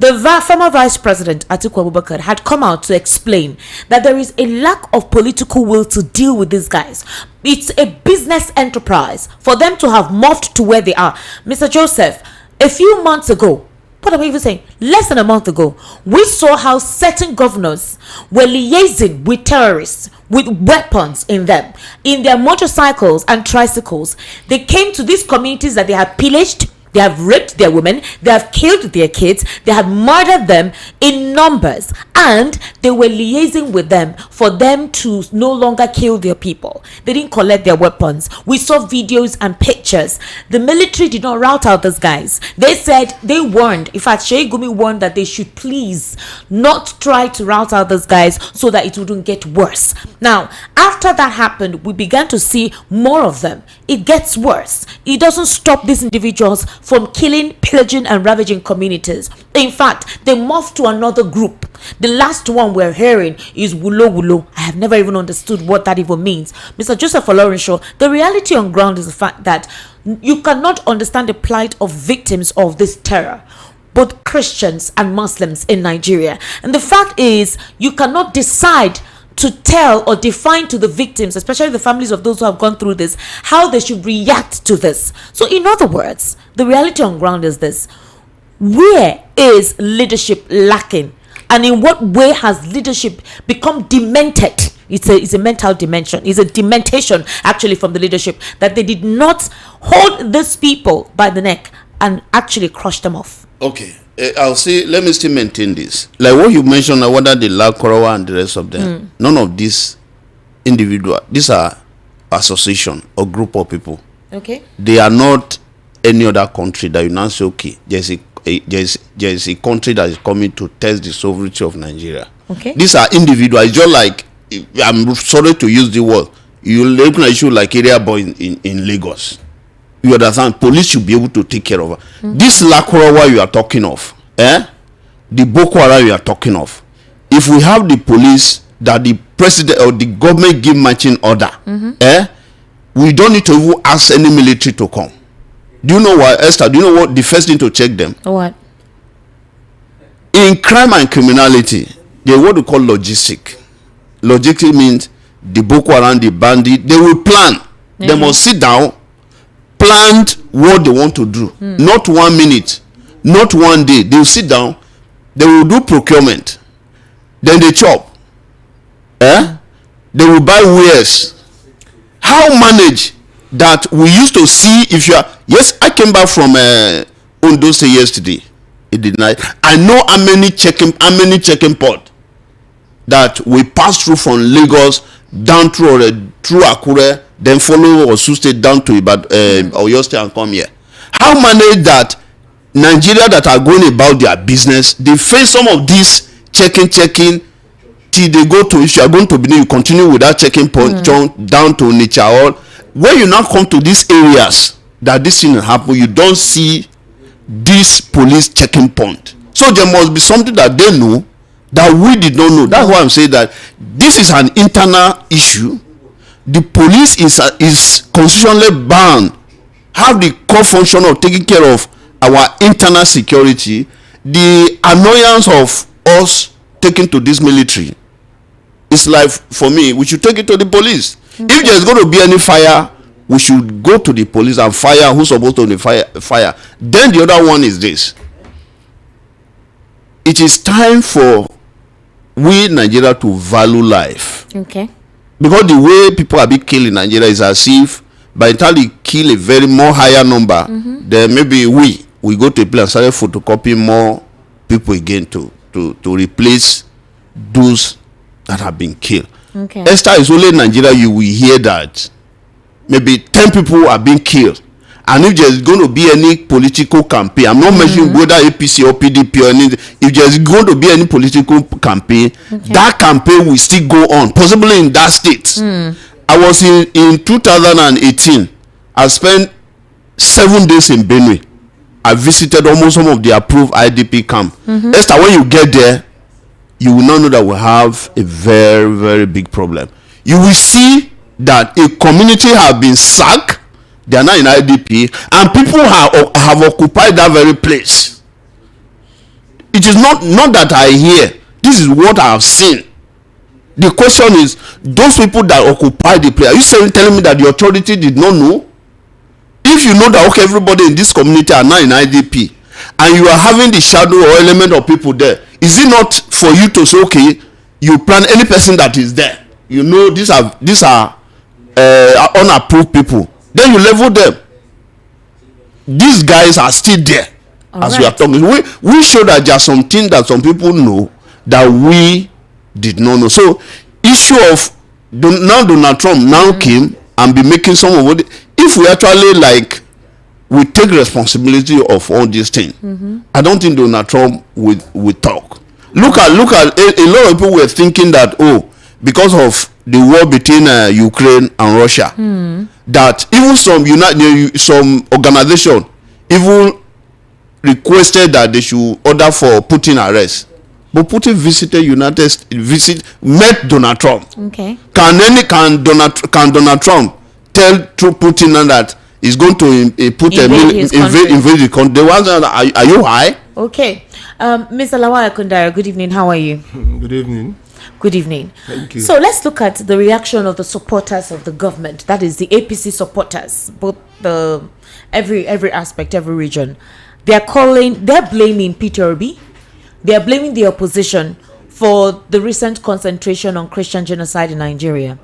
Speaker 1: The former Vice President Atiku Abubakar had come out to explain that there is a lack of political will to deal with these guys. It's a business enterprise for them to have morphed to where they are. Mr. Joseph, a few months ago, what am I even saying? Less than a month ago, we saw how certain governors were liaising with terrorists with weapons in them, in their motorcycles and tricycles. They came to these communities that they had pillaged. They have raped their women, they have killed their kids, they have murdered them in numbers, and they were liaising with them for them to no longer kill their people. They didn't collect their weapons. We saw videos and pictures. The military did not rout out those guys. They said, they warned, in fact, Sheikh Gumi warned that they should please not try to rout out those guys so that it wouldn't get worse. Now, after that happened, we began to see more of them. It gets worse. It doesn't stop these individuals from killing, pillaging, and ravaging communities. In fact, they morphed to another group. The last one we're hearing is Wulo Wulo. I have never even understood what that even means. Mr. Joseph Olorenshaw, the reality on ground is the fact that you cannot understand the plight of victims of this terror, both Christians and Muslims in Nigeria. And the fact is, you cannot decide to tell or define to the victims, especially the families of those who have gone through this, how they should react to this. So in other words, the reality on ground is this: where is leadership lacking, and in what way has leadership become demented? It's a mental dimension. It's a dementation actually from the leadership, that they did not hold these people by the neck and actually crush them off.
Speaker 4: Okay, I'll say, let me still maintain this. Like what you mentioned, whether the Lakurawa and the rest of them, none of these individual, these are association or group of people.
Speaker 1: Okay.
Speaker 4: They are not any other country that you now say, okay, there's a country that is coming to test the sovereignty of Nigeria.
Speaker 1: Okay.
Speaker 4: These are individuals. It's just like, I'm sorry to use the word, you look at an issue like area boy in Lagos. You understand? Police should be able to take care of her. This Lakurawa you are talking of, the Boko Haram you are talking of, if we have the police that the president or the government give marching order, we don't need to even ask any military to come. Do you know what, Esther? Do you know what the first thing to check them?
Speaker 1: What?
Speaker 4: In crime and criminality, there's what we call logistic. Logistic means the Boko Haram, the bandit, they will plan. They must sit down, plan what they want to do. Not 1 minute, not 1 day. They will sit down, they will do procurement, then they chop. They will buy wares. How manage that? We used to see, if you are, yes, I came back from Ondo State yesterday. It denied. I know how many checking port that we pass through from Lagos down through Akure, then follow Osun State down to Oyo State and come here. How many that Nigeria that are going about their business, they face some of these checking till they go to, if you are going to Benin, you continue with that checking point down to Nature Hall. When you now come to these areas that this thing happen, you don't see this police checking point. So there must be something that they know that we did not know. That's why I'm saying that this is an internal issue. The police is constitutionally bound, have the core function of taking care of our internal security. The annoyance of us taking to this military, it's like, for me, we should take it to the police. If there's going to be any fire, we should go to the police and fire who's supposed to fire. Then the other one is this: it is time for we Nigeria to value life.
Speaker 1: Okay.
Speaker 4: Because the way people are being killed in Nigeria is as if by the time they kill a very more higher number, then maybe we go to a place and start photocopying more people again to replace those that have been killed.
Speaker 1: Okay.
Speaker 4: Esther, is only in Nigeria you will hear that maybe 10 people are being killed. And if there's going to be any political campaign, I'm not mentioning whether APC or PDP or anything, if there's going to be any political campaign, that campaign will still go on, possibly in that state. I was in 2018, I spent 7 days in Benue. I visited almost some of the approved IDP camp. Esther, when you get there, you will not know that we have a very, very big problem. You will see that a community have been sacked, they are now in IDP, and people have occupied that very place. It is not that I hear, this is what I have seen. The question is, those people that occupy the place, are you telling me that the authority did not know? If you know that, okay, everybody in this community are now in IDP, and you are having the shadow or element of people there, is it not for you to say, okay, you plan any person that is there, you know these are unapproved people, then you level them. These guys are still there. We are talking. We show that there are some things that some people know that we did not know. So issue of Donald Trump now came and be making some of what, if we actually we take responsibility of all these things, I don't think Donald Trump will talk. Look at a lot of people were thinking that, because of the war between Ukraine and Russia, that even some organization even requested that they should order for Putin arrest. But Putin met Donald Trump. Okay. Can Donald Trump tell Putin that he's going to invade the country? The ones that are you high?
Speaker 1: Okay. Mr. Lawal Kundara, good evening. How are you?
Speaker 5: Good evening.
Speaker 1: Good evening.
Speaker 5: Thank you.
Speaker 1: So let's look at the reaction of the supporters of the government. That is the APC supporters, both every aspect, every region. They're blaming Peter Obi. They are blaming the opposition for the recent concentration on Christian genocide in Nigeria.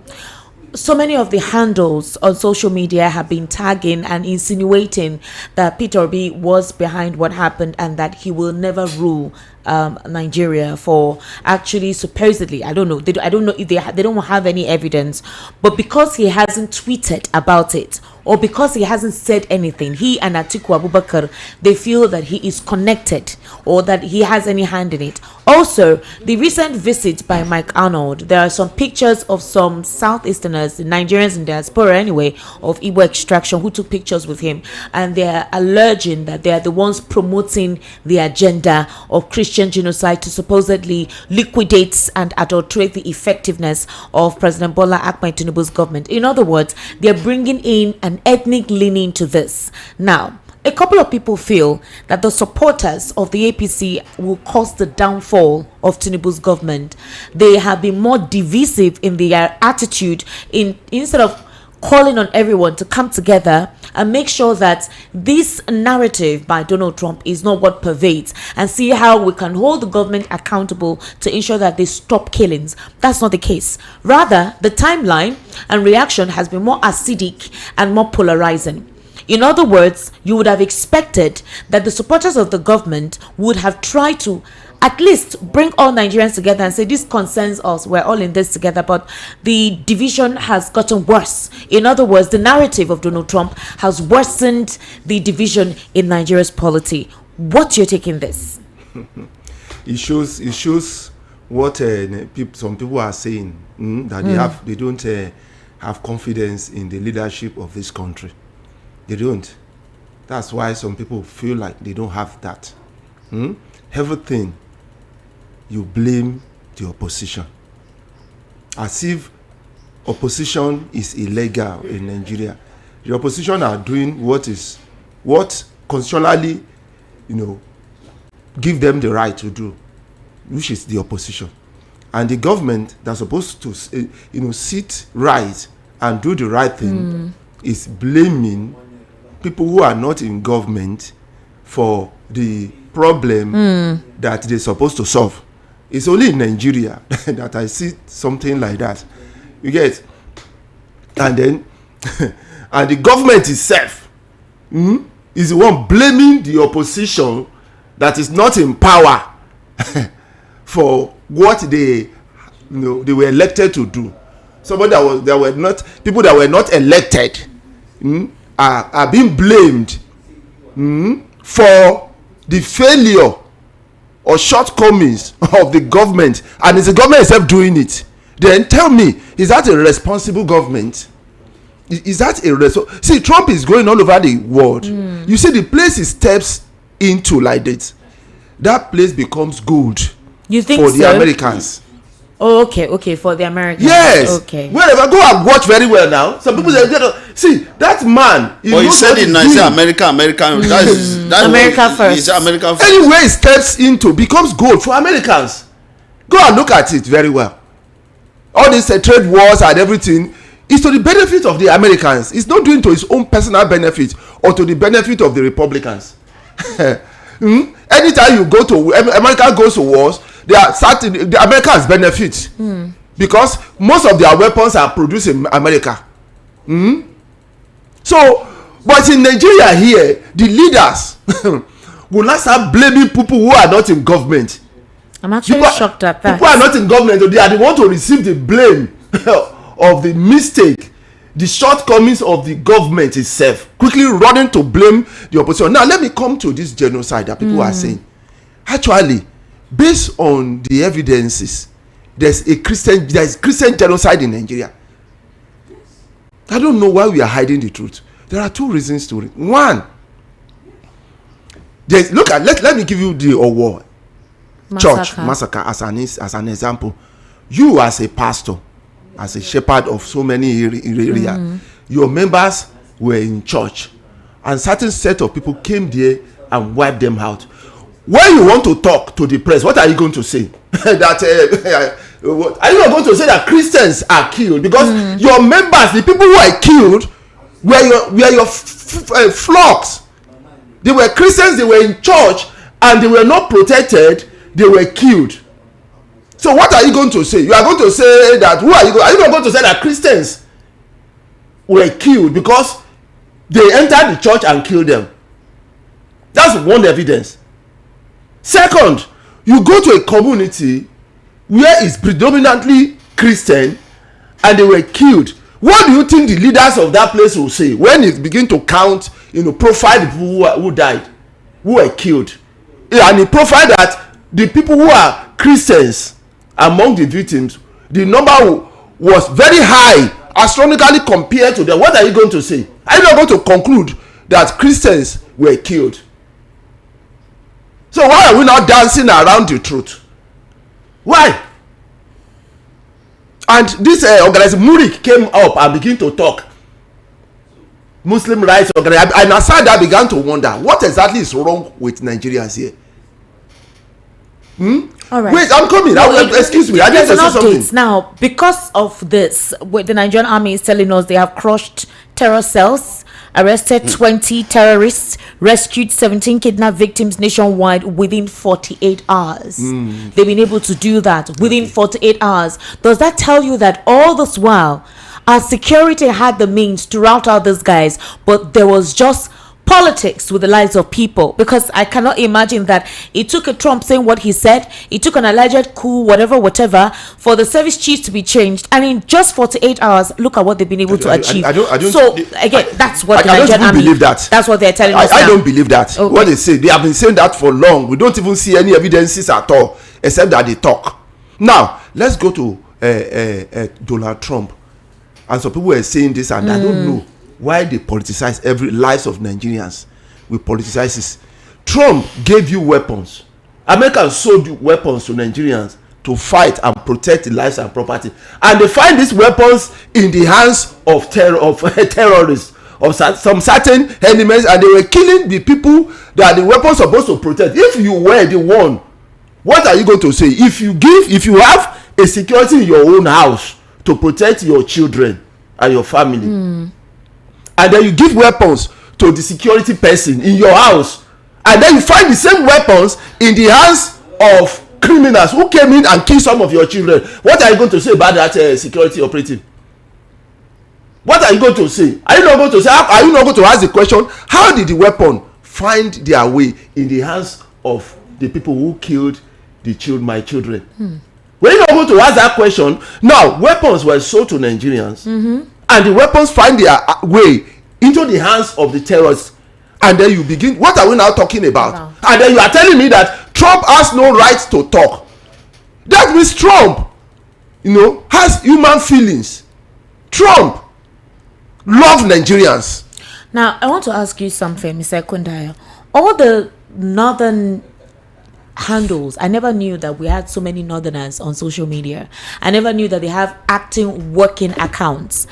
Speaker 1: So many of the handles on social media have been tagging and insinuating that Peter Obi was behind what happened and that he will never rule Nigeria for actually supposedly, I don't know if they don't have any evidence, but because he hasn't tweeted about it or because he hasn't said anything, he and Atiku Abubakar, they feel that he is connected or that he has any hand in it. Also, the recent visit by Mike Arnold, there are some pictures of some Southeasterners, Nigerians in diaspora anyway, of Igbo extraction who took pictures with him, and they're alleging that they are the ones promoting the agenda of Christian genocide to supposedly liquidate and adulterate the effectiveness of President Bola Ahmed Tinubu's government. In other words, they're bringing in an ethnic leaning to this. Now, a couple of people feel that the supporters of the APC will cause the downfall of Tinubu's government. They have been more divisive in their attitude instead of calling on everyone to come together and make sure that this narrative by Donald Trump is not what pervades, and see how we can hold the government accountable to ensure that they stop killings. That's not the case. Rather, the timeline and reaction has been more acidic and more polarizing. In other words, you would have expected that the supporters of the government would have tried to at least bring all Nigerians together and say, this concerns us, we're all in this together. But the division has gotten worse. In other words, the narrative of Donald Trump has worsened the division in Nigeria's polity. What's your take in this?
Speaker 5: It shows what some people are saying, that they don't have confidence in the leadership of this country. They don't. That's why some people feel like they don't have that. Everything you blame the opposition, as if opposition is illegal in Nigeria. The opposition are doing what constitutionally, give them the right to do, which is the opposition. And the government that's supposed to sit right and do the right thing is blaming people who are not in government for the problem that they're supposed to solve. It's only in Nigeria that I see something like that. You get? And then and the government itself is the one blaming the opposition that is not in power for what they were elected to do. People that were not elected are being blamed for the failure or shortcomings of the government, and it's the government itself doing it. Then tell me, is that a responsible government? Is that a see, Trump is going all over the world. You see the place he steps into like this, that place becomes gold.
Speaker 1: You think
Speaker 5: for
Speaker 1: so?
Speaker 5: The Americans?
Speaker 1: Oh, okay, for the Americans.
Speaker 5: Yes.
Speaker 1: Okay.
Speaker 5: Wherever, go and watch very well now. Some people say, see that man.
Speaker 4: But he said in Nigeria, American. That's
Speaker 1: America first.
Speaker 4: He said America first.
Speaker 5: Anywhere he steps into becomes gold for Americans. Go and look at it very well. All these trade wars and everything is to the benefit of the Americans. It's not doing to his own personal benefit or to the benefit of the Republicans. Anytime you go to America goes to wars, they are certain the Americans benefit because most of their weapons are produced in America. So, but in Nigeria here, the leaders will not start blaming people who are not in government.
Speaker 1: I'm actually shocked at that.
Speaker 5: People are not in government, so they are the ones to receive the blame of the mistake, the shortcomings of the government itself, quickly running to blame the opposition. Now, let me come to this genocide that people are saying. Actually, based on the evidences, there's Christian genocide in Nigeria. I don't know why we are hiding the truth. There are two reasons to it. One, let me give you the Owo church massacre as an example. You as a pastor, as a shepherd of so many areas, your members were in church, and certain set of people came there and wiped them out. When you want to talk to the press, what are you going to say? That are you not going to say that Christians are killed? Because your members, the people who are killed, were your flocks. They were Christians, they were in church, and they were not protected, they were killed. So what are you going to say? You are going to say that, are you not going to say that Christians were killed because they entered the church and killed them? That's one evidence. Second, you go to a community where it's predominantly Christian and they were killed. What do you think the leaders of that place will say when it begin to count, profile the people who died, who were killed? And he profiled that the people who are Christians among the victims, the number was very high astronomically compared to them. What are you going to say? Are you not going to conclude that Christians were killed? So why are we not dancing around the truth? Why? And this organization Murik came up and began to talk. Muslim rights organization, and aside that began to wonder what exactly is wrong with Nigerians here.
Speaker 1: All right.
Speaker 5: Wait, I'm coming. Excuse me. I need to say something.
Speaker 1: Now, because of this, the Nigerian army is telling us they have crushed terror cells, arrested 20 terrorists, rescued 17 kidnapped victims nationwide within 48 hours. They've been able to do that within 48 hours. Does that tell you that all this while, Our security had the means to rout out these guys, but there was just politics with the lives of people, because I cannot imagine that it took a Trump saying what he said, it took an alleged coup, whatever, for the service chiefs to be changed, and in just 48 hours, look at what they've been able to achieve. That's what the Nigerian army,
Speaker 5: believe that.
Speaker 1: That's what they're telling us.
Speaker 5: I don't believe that. Okay. What they say, they have been saying that for long. We don't even see any evidences at all, except that they talk. Now, let's go to Donald Trump. And some people are saying this, and I don't know why they politicize every lives of Nigerians. We politicize this. Trump gave you weapons. Americans sold you weapons to Nigerians to fight and protect the lives and property, and they find these weapons in the hands of terrorists, of some certain enemies, and they were killing the people that the weapons are supposed to protect. If you were the one, what are you going to say? If you have a security in your own house to protect your children and your family, and then you give weapons to the security person in your house, and then you find the same weapons in the hands of criminals who came in and killed some of your children, what are you going to say about that security operative? What are you going to say? Are you not going to say? Are you not going to ask the question, how did the weapon find their way in the hands of the people who killed my children? We're not going to ask that question. Now, weapons were sold to Nigerians, and the weapons find their way into the hands of the terrorists, and then you begin, what are we now talking about? Wow. And then you are telling me that Trump has no right to talk. That means Trump, has human feelings. Trump loves Nigerians.
Speaker 1: Now, I want to ask you something, Mr. Kundaya. All the northern handles, I never knew that we had so many northerners on social media. I never knew that they have acting working accounts.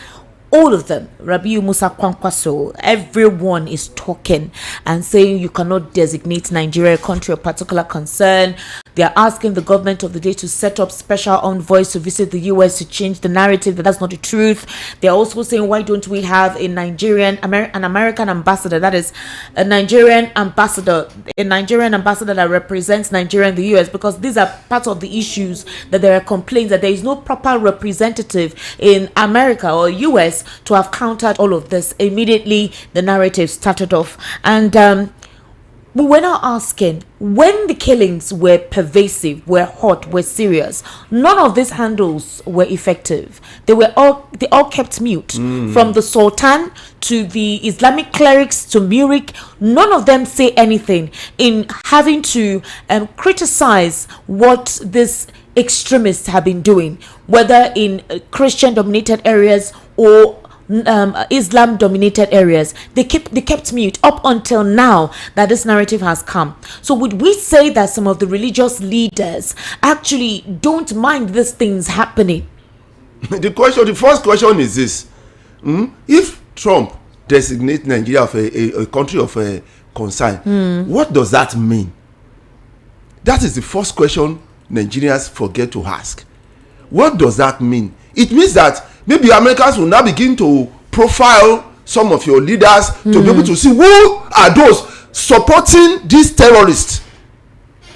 Speaker 1: All of them, Rabiu Musa Kwankwaso, everyone is talking and saying you cannot designate Nigeria a country of particular concern. They are asking the government of the day to set up special envoys to visit the US to change the narrative that that's not the truth. They are also saying, why don't we have an American ambassador, that is a Nigerian ambassador that represents Nigeria in the US, because these are part of the issues that there are complaints that there is no proper representative in America or US to have countered all of this. Immediately the narrative started off, and we were now asking, when the killings were pervasive, were hot, were serious, none of these handles were effective. They all kept mute. From the Sultan to the Islamic clerics to Murik, none of them say anything in having to criticize what this extremists have been doing, whether in Christian dominated areas or Islam dominated areas. They kept mute up until now that this narrative has come. So would we say that some of the religious leaders actually don't mind these things happening?
Speaker 5: The first question is this: if Trump designates Nigeria of a country of concern, what does that mean? That is the first question Nigerians forget to ask. What does that mean? It means that maybe Americans will now begin to profile some of your leaders to be able to see who are those supporting these terrorists.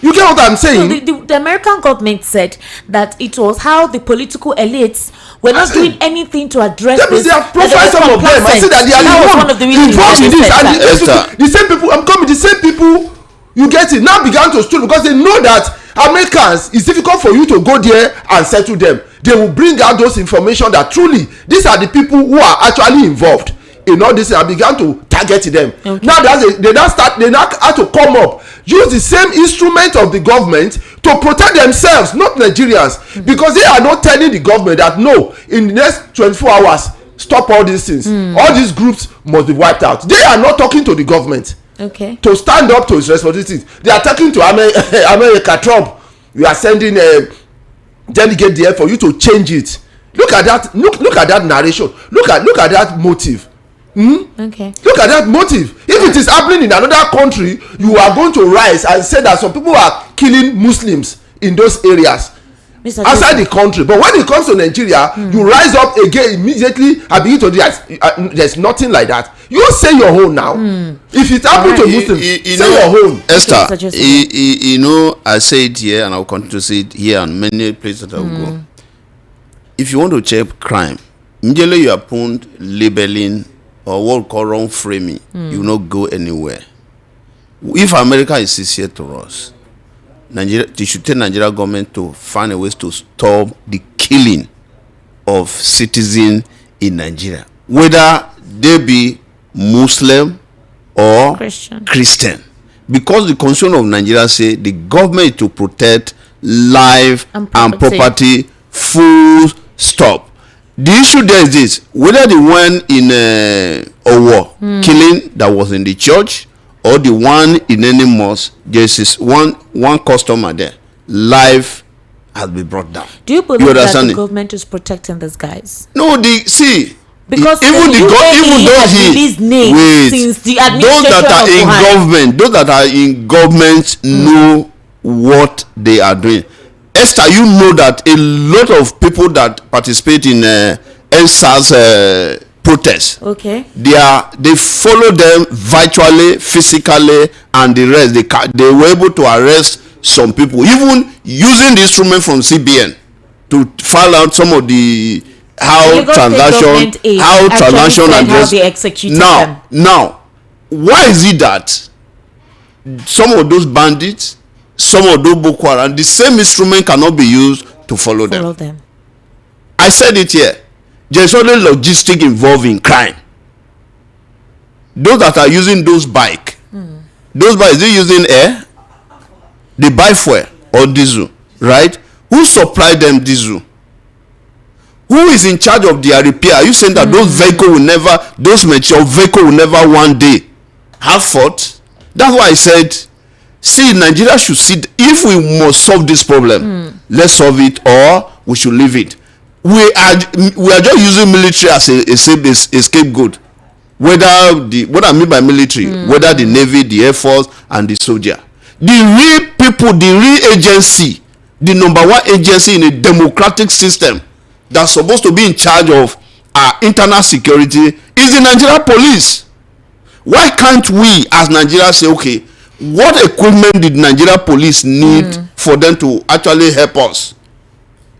Speaker 5: You get what I'm saying?
Speaker 1: So the American government said that it was how the political elites were not doing anything to address this.
Speaker 5: They have profiled some of them. I said that they are
Speaker 1: one of the reasons
Speaker 5: involved in this. And the same people, the same people, you get it, now began to steal because they know that Americans, it's difficult for you to go there and settle them. They will bring out those information that truly these are the people who are actually involved in all this, and began to target them. Okay. Now they now have to come up, use the same instrument of the government to protect themselves, not Nigerians, because they are not telling the government that no, in the next 24 hours, stop all these things. All these groups must be wiped out. They are not talking to the government.
Speaker 1: Okay.
Speaker 5: To stand up to its responsibilities. They are talking to America. Trump, we are sending a delegate there for you to change it. Look at that. Look at that narration. Look at that motive.
Speaker 1: Okay.
Speaker 5: Look at that motive. If it is happening in another country, you are going to rise and say that some people are killing Muslims in those areas outside the country. But when it comes to Nigeria, you rise up again immediately and begin to do there's nothing like that. You say your own now. If it happens to Muslims, say your own.
Speaker 4: Esther, I say it here and I'll continue to say it here and many places that I will go. If you want to check crime, immediately you are upon labeling or what we call wrong framing, you will not go anywhere. If America is sincere to us, Nigeria, they should tell Nigeria government to find a way to stop the killing of citizens in Nigeria, whether they be Muslim or Christian. Because the constitution of Nigeria say the government is to protect life and property, full stop. The issue there is this: whether the one in Owo killing that was in the church or the one in any mosque, there is one customer there, life has been brought down.
Speaker 1: Do you believe that the government is protecting these guys?
Speaker 4: No,
Speaker 1: because
Speaker 4: even though
Speaker 1: his name since the administration
Speaker 4: those that are in government know what they are doing. Esther, you know that a lot of people that participate in NSAS protests, they follow them virtually, physically, and the rest. They were able to arrest some people, even using the instrument from CBN to file out some of the transaction and
Speaker 1: how they execute
Speaker 4: them. Now, why is it that some of those bandits, some of those Boko Haram, the same instrument cannot be used to follow them? I said it here. There's only logistic involved in crime. Those that are using those bikes, they using air, they buy fuel or diesel, right? Who supply them diesel? Who is in charge of their repair? Are you saying that those mature vehicle will never one day have fault? That's why I said, see, Nigeria should see, if we must solve this problem, let's solve it, or we should leave it. We are just using military as a scapegoat. What I mean by military, whether the Navy, the Air Force, and the soldier. The real people, the real agency, the number one agency in a democratic system that's supposed to be in charge of our internal security is the Nigeria police. Why can't we as Nigeria say, okay, what equipment did Nigeria police need for them to actually help us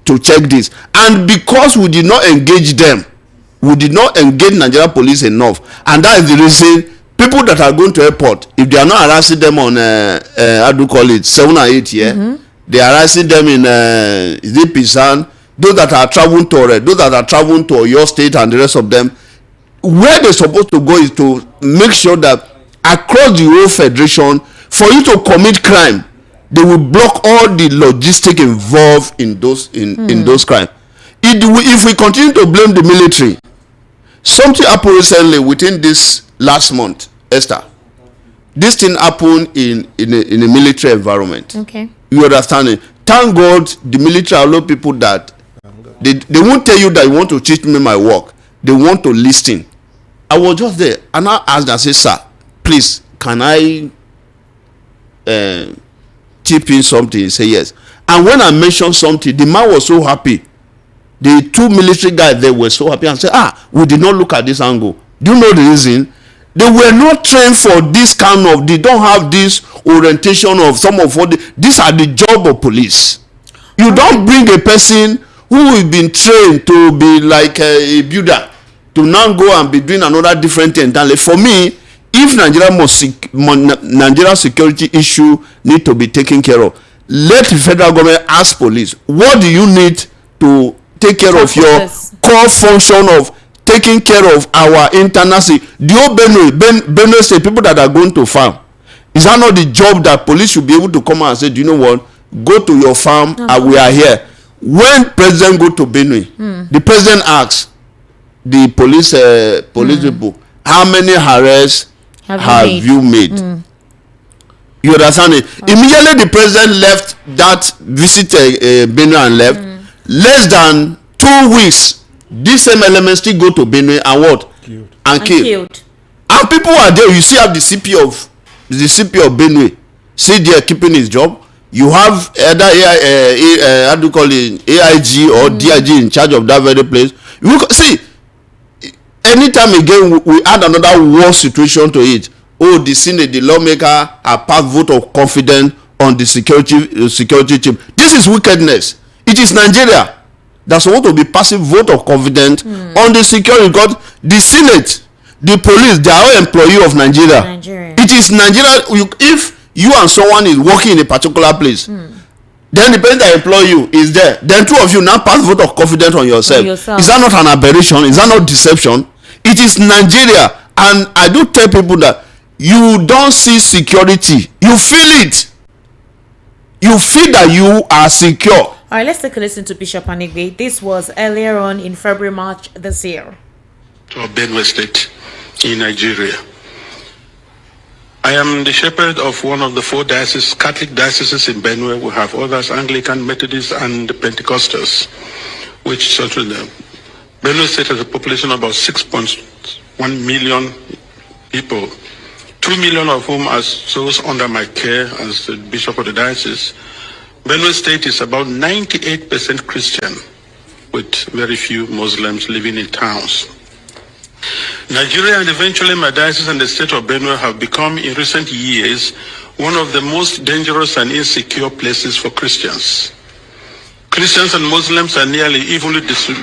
Speaker 4: to check this? And because we did not engage them, we did not engage Nigeria police enough, and that is the reason people that are going to airport, if they are not harassing them on 7 or 8 they are harassing them in Pisan. Those that are traveling to your state and the rest of them, where they're supposed to go is to make sure that across the whole federation, for you to commit crime, they will block all the logistic involved in those crimes. If we continue to blame the military, something happened recently within this last month, Esther. This thing happened in a military environment.
Speaker 1: Okay.
Speaker 4: You understand it? Thank God the military allow people that they won't tell you that you want to teach me my work. They want to listen. I was just there and I asked, I said, sir, please, can I chip in something? He said yes. And when I mentioned something, the man was so happy. The two military guys there were so happy and said, we did not look at this angle. Do you know the reason? They were not trained for this kind of, they don't have this orientation of some of what these are the job of police. You don't bring a person who has been trained to be like a builder to now go and be doing another different thing. For me, if Nigeria security issue need to be taken care of, let the federal government ask police, what do you need to take care of your core function of taking care of our internal the whole Benue State, people that are going to farm? Is that not the job that police should be able to come out and say, do you know what, go to your farm and we are here? When president go to Benue, the president asks the police people, how many arrests have you made? You understand it? Immediately the president left that visit Benue and left. Less than 2 weeks, this same element still go to Benue and what? Killed. And people are there. You see, have the CP of Benue, see there keeping his job. You have either AIG or DIG in charge of that very place. You see, anytime again we add another war situation to it. The Senate, the lawmaker have passed vote of confidence on the security chief. This is wickedness. It is Nigeria. That's supposed to be passive vote of confidence on the security, because the Senate, the police, they are all employee of Nigeria. It is Nigeria. If you and someone is working in a particular place, then the person that employ you is there. Then two of you now pass vote of confidence on yourself. Is that not an aberration? Is that not deception? It is Nigeria. And I do tell people that you don't see security. You feel it. You feel that you are secure.
Speaker 1: All right, let's take a listen to Bishop Anigbe. This was earlier on in February, March this year.
Speaker 6: Of Benue State in Nigeria. I am the shepherd of one of the 4 dioceses, Catholic dioceses in Benue. We have others, Anglican, Methodist, and Pentecostals, which certainly Benue State has a population of about 6.1 million people, 2 million of whom are those under my care as the bishop of the diocese. Benue State is about 98% Christian, with very few Muslims living in towns. Nigeria and eventually my diocese and the state of Benue have become in recent years one of the most dangerous and insecure places for Christians. Christians and Muslims are nearly evenly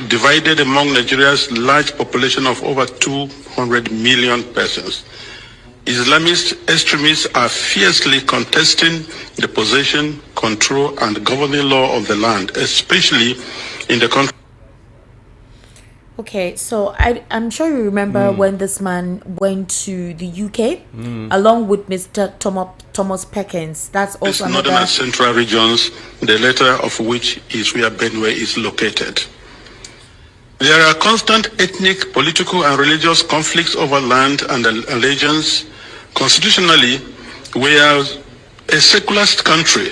Speaker 6: divided among Nigeria's large population of over 200 million persons. Islamist extremists are fiercely contesting the possession, control, and governing law of the land, especially in the country.
Speaker 1: Okay, so I'm sure you remember when this man went to the UK along with Mr. Thomas Perkins. That's also another
Speaker 6: northern and central regions, the latter of which is where Benue is located. There are constant ethnic, political, and religious conflicts over land and allegiance. Constitutionally, we are a secular country,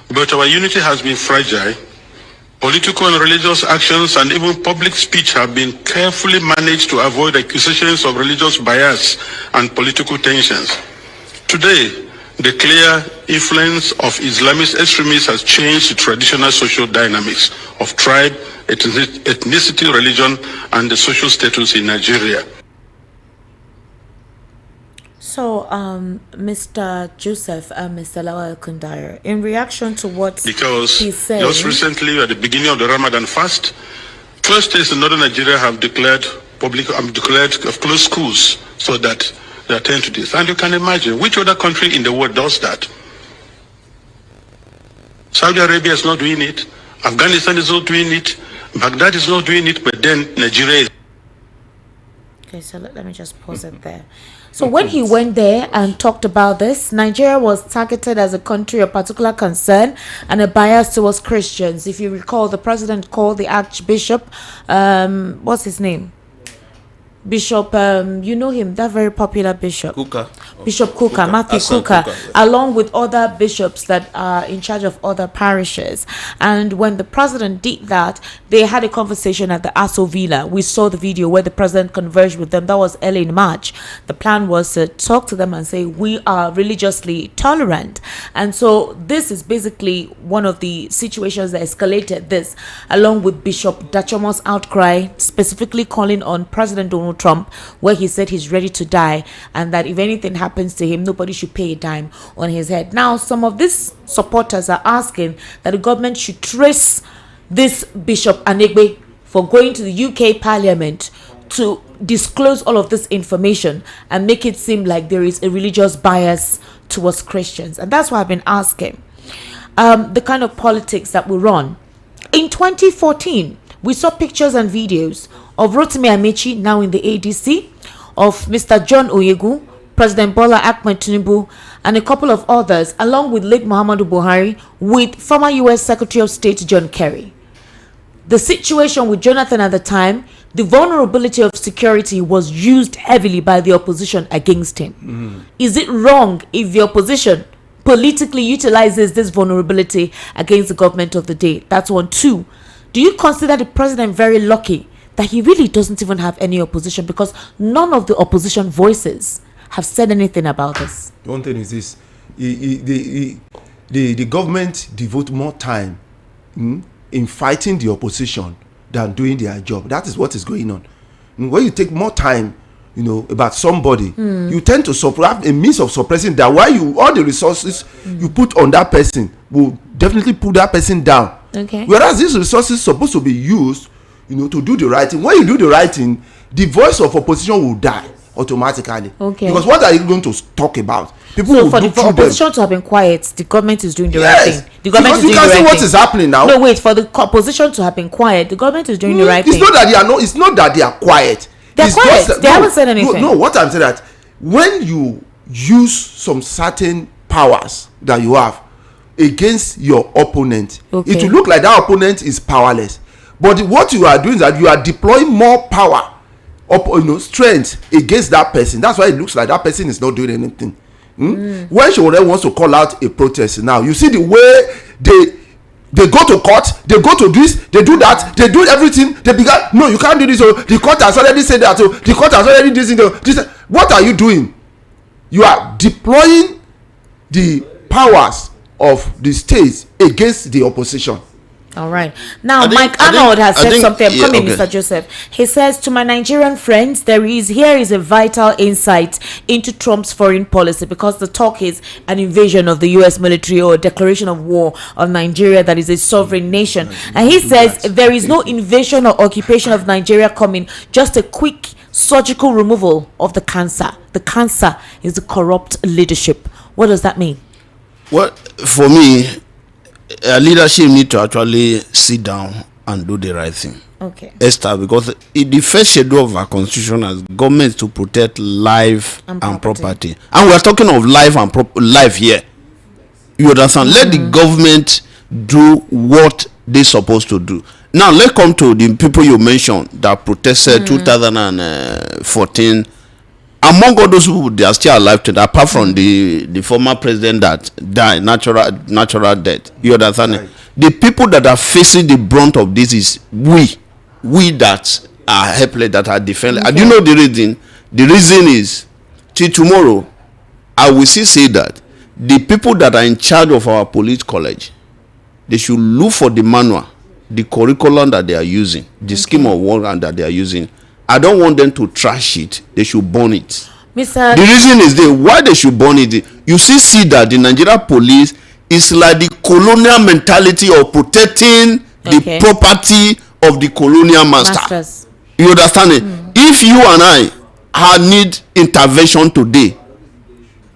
Speaker 6: but our unity has been fragile. Political and religious actions and even public speech have been carefully managed to avoid accusations of religious bias and political tensions. Today, the clear influence of Islamist extremists has changed the traditional social dynamics of tribe, ethnicity, religion, and the social status in Nigeria.
Speaker 1: So, Mr. Joseph, Mr. Lawal Kundaya, in reaction to what he said,
Speaker 6: just recently at the beginning of the Ramadan fast, 12 states in northern Nigeria have declared closed schools so that they attend to this. And you can imagine which other country in the world does that. Saudi Arabia is not doing it. Afghanistan is not doing it. Baghdad is not doing it. But then Nigeria is.
Speaker 1: Okay, so let me just pause it there. So when he went there and talked about this, Nigeria was targeted as a country of particular concern and a bias towards Christians. If you recall, the president called the Archbishop, what's his name? Bishop, you know him, that very popular bishop. Bishop Kuka, Matthew Kuka, along with other bishops that are in charge of other parishes. And when the president did that, they had a conversation at the Aso Villa. We saw the video where the president converged with them. That was early in March. The plan was to talk to them and say, we are religiously tolerant. And so this is basically one of the situations that escalated this, along with Bishop Dachomo's outcry, specifically calling on President Donald Trump, where he said he's ready to die and that if anything happens to him, nobody should pay a dime on his head. Now, some of these supporters are asking that the government should trace this Bishop Anigbe for going to the UK Parliament to disclose all of this information and make it seem like there is a religious bias towards Christians. And that's why I've been asking the kind of politics that we run. In 2014, we saw pictures and videos of Rotimi Amechi, now in the ADC, of Mr. John Oyegu, President Bola Ahmed Tinubu, and a couple of others, along with late Muhammadu Buhari, with former U.S. Secretary of State John Kerry. The situation with Jonathan at the time, the vulnerability of security was used heavily by the opposition against him. Is it wrong if the opposition politically utilizes this vulnerability against the government of the day? That's one. Two, do you consider the president very lucky that he really doesn't even have any opposition, because none of the opposition voices have said anything about this?
Speaker 5: One thing is this: the government devote more time in fighting the opposition than doing their job. That is what is going on. When you take more time, about somebody, you tend to have a means of suppressing that. While all the resources you put on that person will definitely put that person down.
Speaker 1: Okay.
Speaker 5: Whereas these resources supposed to be used, to do the right thing. When you do the right thing, the voice of opposition will die automatically.
Speaker 1: Okay.
Speaker 5: Because what are you going to talk about? People
Speaker 1: So
Speaker 5: will
Speaker 1: for
Speaker 5: look
Speaker 1: the
Speaker 5: through
Speaker 1: opposition
Speaker 5: them.
Speaker 1: to have been quiet, the government is doing the right
Speaker 5: Yes.
Speaker 1: thing. The government
Speaker 5: Because
Speaker 1: is
Speaker 5: you
Speaker 1: doing
Speaker 5: can
Speaker 1: the
Speaker 5: see
Speaker 1: right
Speaker 5: what
Speaker 1: thing.
Speaker 5: is happening now.
Speaker 1: No, wait, for the opposition to have been quiet, the government is doing the right
Speaker 5: It's
Speaker 1: thing.
Speaker 5: not that they are not. It's not that they are quiet.
Speaker 1: They're
Speaker 5: It's
Speaker 1: quiet.
Speaker 5: just-
Speaker 1: They haven't said anything.
Speaker 5: No, what I'm saying that when you use some certain powers that you have against your opponent,
Speaker 1: Okay.
Speaker 5: it will look like that opponent is powerless. But what you are doing is that you are deploying more power, strength against that person. That's why it looks like that person is not doing anything. When Showore wants to call out a protest now, you see the way they go to court, they go to this, they do that, they do everything. They began, no, you can't do this. Oh, the court has already said that. Oh, the court has already this. What are you doing? You are deploying the powers of the states against the opposition.
Speaker 1: All right. Now,
Speaker 4: I think-
Speaker 1: Arnold has
Speaker 4: I
Speaker 1: said
Speaker 4: think-
Speaker 1: something. I'm
Speaker 4: yeah,
Speaker 1: coming,
Speaker 4: okay.
Speaker 1: Mr. Joseph. He says, to my Nigerian friends, here is a vital insight into Trump's foreign policy, because the talk is an invasion of the U.S. military or a declaration of war on Nigeria that is a sovereign nation. And he says there is no invasion or occupation of Nigeria coming, just a quick surgical removal of the cancer. The cancer is the corrupt leadership. What does that mean?
Speaker 4: Well, for me, leadership need to actually sit down and do the right thing.
Speaker 1: Okay.
Speaker 4: Esther, because the first schedule of our constitution has government to protect life
Speaker 1: And
Speaker 4: and
Speaker 1: property.
Speaker 4: property. And we are talking of life and life here. You understand? Let the government do what they're supposed to do. Now, let's come to the people you mentioned that protested 2014. Among all those people, they are still alive today, apart from the former president that died natural death. You understand?
Speaker 5: Right.
Speaker 4: The people that are facing the brunt of this is we that are helpless, that are defending. And you know the reason? The reason is, till tomorrow, I will still say that the people that are in charge of our police college, they should look for the manual, the curriculum that they are using, the scheme of work that they are using. I don't want them to trash it. They should burn it.
Speaker 1: Mr.
Speaker 4: The reason is why they should burn it. You see that the Nigeria police is like the colonial mentality of protecting
Speaker 1: Okay.
Speaker 4: the property of the colonial
Speaker 1: Masters.
Speaker 4: You understand it? If you and I need intervention today,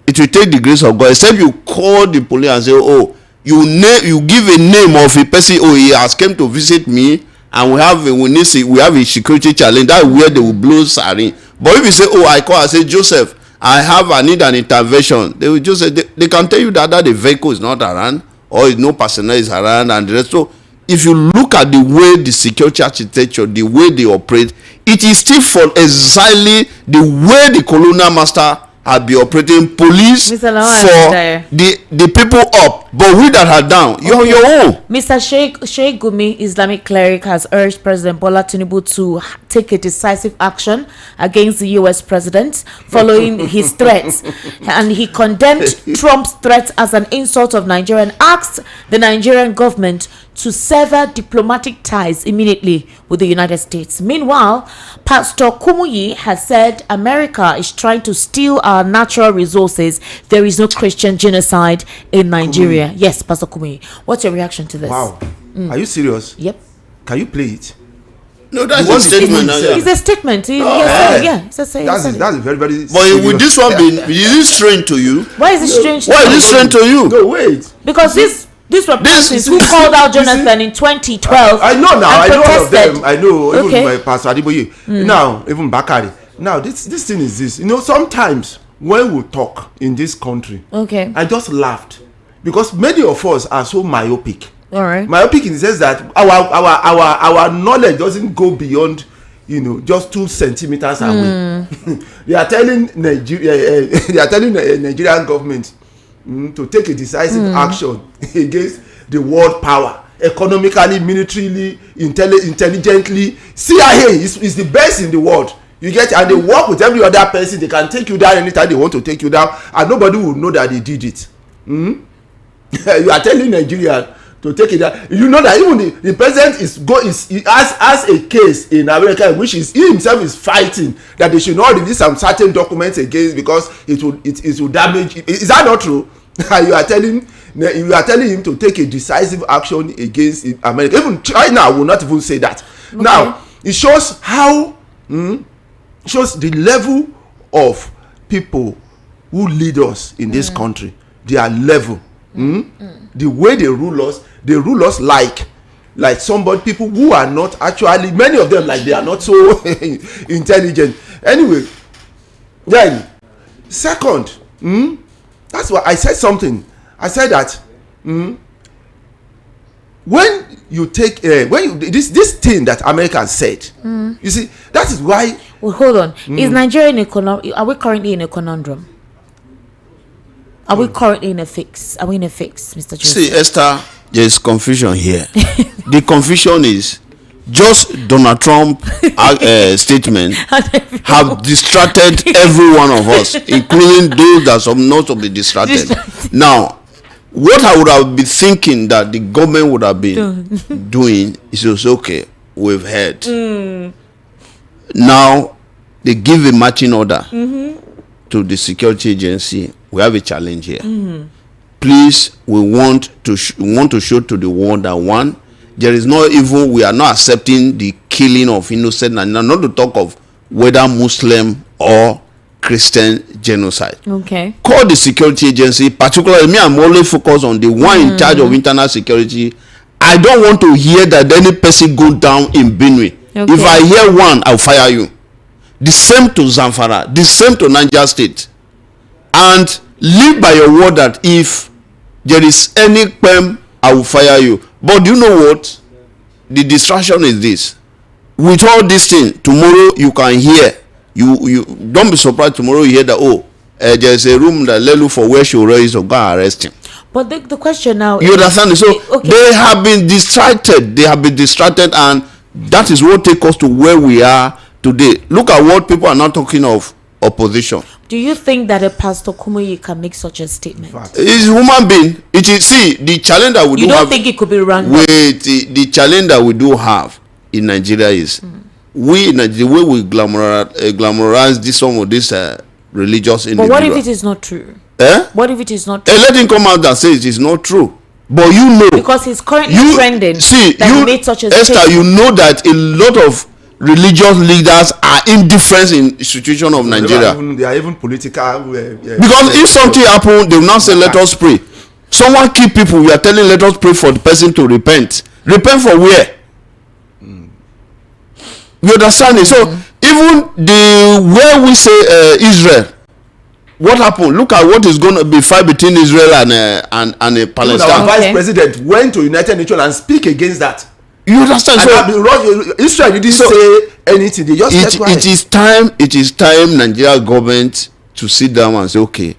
Speaker 4: it will take the grace of God. Except you call the police and say, oh, you give a name of a person. Oh, he has come to visit me, and we have a security challenge. That's where they will blow siren. But if you say, oh, I call and say, Joseph, I need an intervention, they will just say, they can tell you that the vehicle is not around, or no personnel is around, and the rest. So if you look at the way the security architecture, the way they operate, it is still for exactly the way the colonial master had been operating police
Speaker 1: Mr. Lawan,
Speaker 4: for the people up, but we that are down, you're on your own.
Speaker 1: Mr. Sheikh Gumi, Islamic cleric, has urged President Bola Tinubu to take a decisive action against the U.S. president following his threats, and he condemned Trump's threat as an insult of Nigeria and asked the Nigerian government to sever diplomatic ties immediately with the United States. Meanwhile, Pastor Kumuyi has said America is trying to steal our natural resources. There is no Christian genocide in Nigeria. Yes, Pastor Kumuyi. What's your reaction to this?
Speaker 5: Wow. Are you serious?
Speaker 1: Yep.
Speaker 5: Can you play it?
Speaker 4: No, that's
Speaker 5: What
Speaker 4: a
Speaker 5: did
Speaker 4: statement.
Speaker 5: he say?
Speaker 1: It's a statement. He
Speaker 5: yeah.
Speaker 1: said it. Yeah,
Speaker 5: That's very, very.
Speaker 4: But with this one being, is it strange to you?
Speaker 1: Why is it strange?
Speaker 4: Why is it strange to you?
Speaker 5: No, wait.
Speaker 1: Because these were persons who called out Jonathan in 2012.
Speaker 5: I know now. I
Speaker 1: and
Speaker 5: know all of
Speaker 1: protested.
Speaker 5: them. I know.
Speaker 1: Okay.
Speaker 5: Even my Pastor Adiboye. Now, even Bakari. Now, this thing is this. Sometimes when we talk in this country,
Speaker 1: Okay.
Speaker 5: I just laughed because many of us are so myopic.
Speaker 1: All right.
Speaker 5: Myopic in the sense that our knowledge doesn't go beyond just 2 centimeters away. They are telling Nigeria, Nigerian government to take a decisive action against the world power, economically, militarily, intelligently. CIA is the best in the world. You get, and they work with every other person. They can take you down anytime they want to take you down, and nobody will know that they did it. You are telling Nigeria to take it down. You know that even the president has a case in America in which he himself is fighting that they should not release some certain documents against because it will damage. Is that not true? you are telling him to take a decisive action against America. Even China will not even say that. Okay. Now it shows how shows the level of people who lead us in this country, their level. The way they rule us like somebody, people who are not actually, many of them, like, they are not so intelligent. Anyway, then second, that's why I said something. I said that when you take this thing that America said, you see, that is why.
Speaker 1: Well, hold on. Is Nigeria in are we currently in a conundrum? Are we currently in a fix? Are we in a fix, Mr. Joseph?
Speaker 4: See, Esther, there is confusion here. The confusion is just Donald Trump statement have distracted every one of us, including those that are not to be distracted. Now, what I would have been thinking that the government would have been doing is just, okay, we've heard. Now, they give a marching order to the security agency. We have a challenge here. Please, we want to show to the world that, one, there is no even, we are not accepting the killing of innocent, and not to talk of whether Muslim or Christian genocide.
Speaker 1: Okay.
Speaker 4: Call the security agency, particularly me, I'm only focused on the one in charge of internal security. I don't want to hear that any person go down in Benue. Okay. If I hear one, I'll fire you. The same to Zamfara, the same to Niger State. And live by your word that if there is any crime, I will fire you. But do you know what? The distraction is this. With all this thing, tomorrow you can hear. You don't be surprised tomorrow you hear that, there is a room that let look for where she will raise or go arrest him.
Speaker 1: But the question now
Speaker 4: you understand? So okay. They have been distracted, and that is what takes us to where we are today. Look at what people are now talking of opposition.
Speaker 1: Do you think that a Pastor Kumuyi can make such a statement?
Speaker 4: He's a human being. It is, see, the challenge that we
Speaker 1: you don't think it could be random?
Speaker 4: Wait, the challenge that we do have in Nigeria is we in Nigeria, the way we glamorize some of this religious individual.
Speaker 1: But what if it is not true? What if it is not true?
Speaker 4: Let him come out and say it is not true. But you know,
Speaker 1: because he's currently trending.
Speaker 4: See,
Speaker 1: that he made such a
Speaker 4: Esther,
Speaker 1: statement.
Speaker 4: you know that a lot of religious leaders are indifferent in the situation of Nigeria.
Speaker 5: They are even political.
Speaker 4: Because if something happens, they will now say, let us pray. Someone kill people, you are telling, let us pray for the person to repent. Repent for where? You understand it? So even where we say Israel, what happened? Look at what is going to be fight between Israel and Palestine.
Speaker 5: Our vice president went to United Nations and speak against that.
Speaker 4: You understand?
Speaker 5: So Israel didn't say anything. They just kept quiet.
Speaker 4: It is time Nigeria government to sit down and say, okay,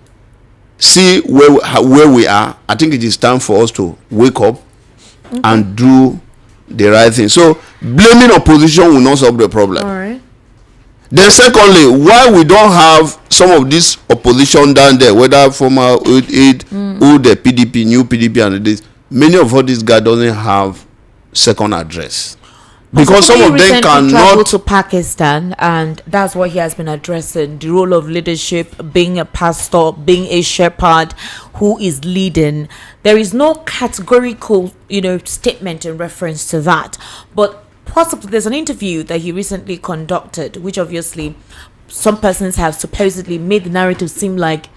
Speaker 4: see where we are. I think it is time for us to wake up and do the right thing. So blaming opposition will not solve the problem.
Speaker 1: All right.
Speaker 4: Then secondly, why we don't have some of this opposition down there, whether former old the PDP, new PDP, and this, many of all these guys doesn't have second address, because some of them cannot
Speaker 1: travel to Pakistan, and that's what he has been addressing: the role of leadership, being a pastor, being a shepherd who is leading. There is no categorical, statement in reference to that, but possibly there's an interview that he recently conducted, which obviously some persons have supposedly made the narrative seem like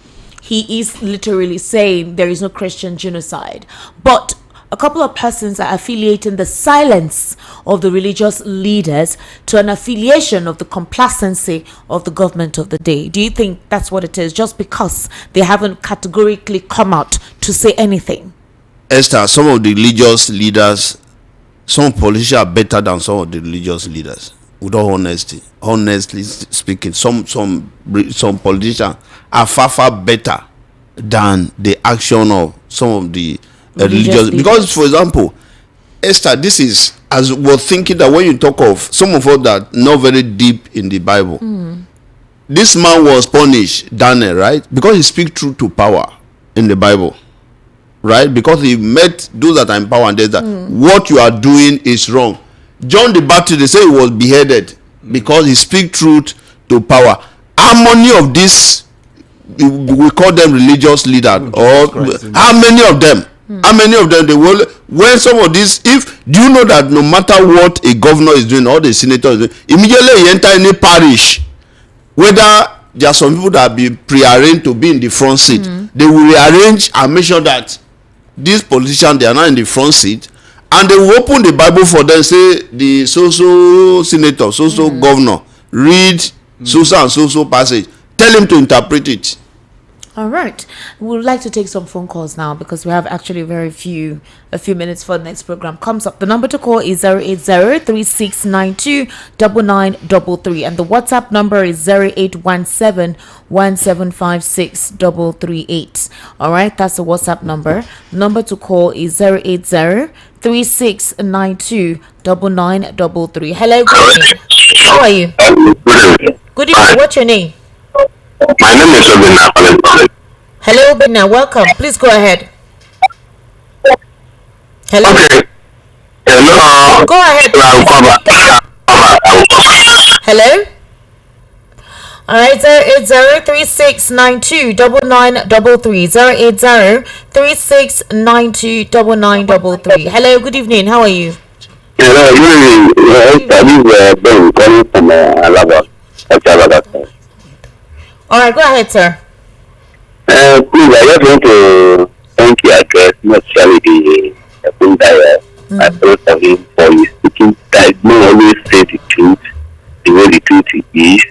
Speaker 1: he is literally saying there is no Christian genocide, but a couple of persons are affiliating the silence of the religious leaders to an affiliation of the complacency of the government of the day. Do you think that's what it is, just because they haven't categorically come out to say anything?
Speaker 4: Esther, some of the religious leaders, some politicians are better than some of the religious leaders. With all honesty, honestly speaking, some politicians are far better than the action of some of the religious. Because, for example, Esther, this is, as we're thinking that when you talk of some of us that not very deep in the Bible, this man was punished, Daniel, right? Because he speaks truth to power in the Bible. Right? Because he met those that are in power and there's that what you are doing is wrong. John the Baptist, they say he was beheaded because he speak truth to power. How many of these we call them religious leaders, or how many of them? How many of them they will? When some of these, if do you know that no matter what a governor is doing or the senator is doing, immediately you enter any parish, whether there are some people that be prearranged to be in the front seat, they will rearrange and make sure that these politicians, they are not in the front seat, and they will open the Bible for them, say the so senator, so governor, read so and so passage, tell him to interpret it.
Speaker 1: All right, we would like to take some phone calls now because we have actually a few minutes for the next program comes up. The number to call is 080-3692-9933 and the WhatsApp number is 0817-1756-338. all right, that's the WhatsApp number. Number to call is 080-3692-9933. Hello, good evening. How are you? Good evening. What's your name?
Speaker 7: My name is Obina.
Speaker 1: Hello, Obina. Welcome. Please go ahead. Hello.
Speaker 7: Okay. Hello.
Speaker 1: Go ahead. Hello. All right. 080-3692-9933. 080-3692-9933. Hello. Good evening. How are you?
Speaker 7: Hello. Good evening. This is Ben calling from Alaba.
Speaker 1: All right, go ahead, sir.
Speaker 7: Please, I just want to thank you, address, not necessarily the Bundaya. I thought of him for his speaking. I don't always say the truth, the way the truth is.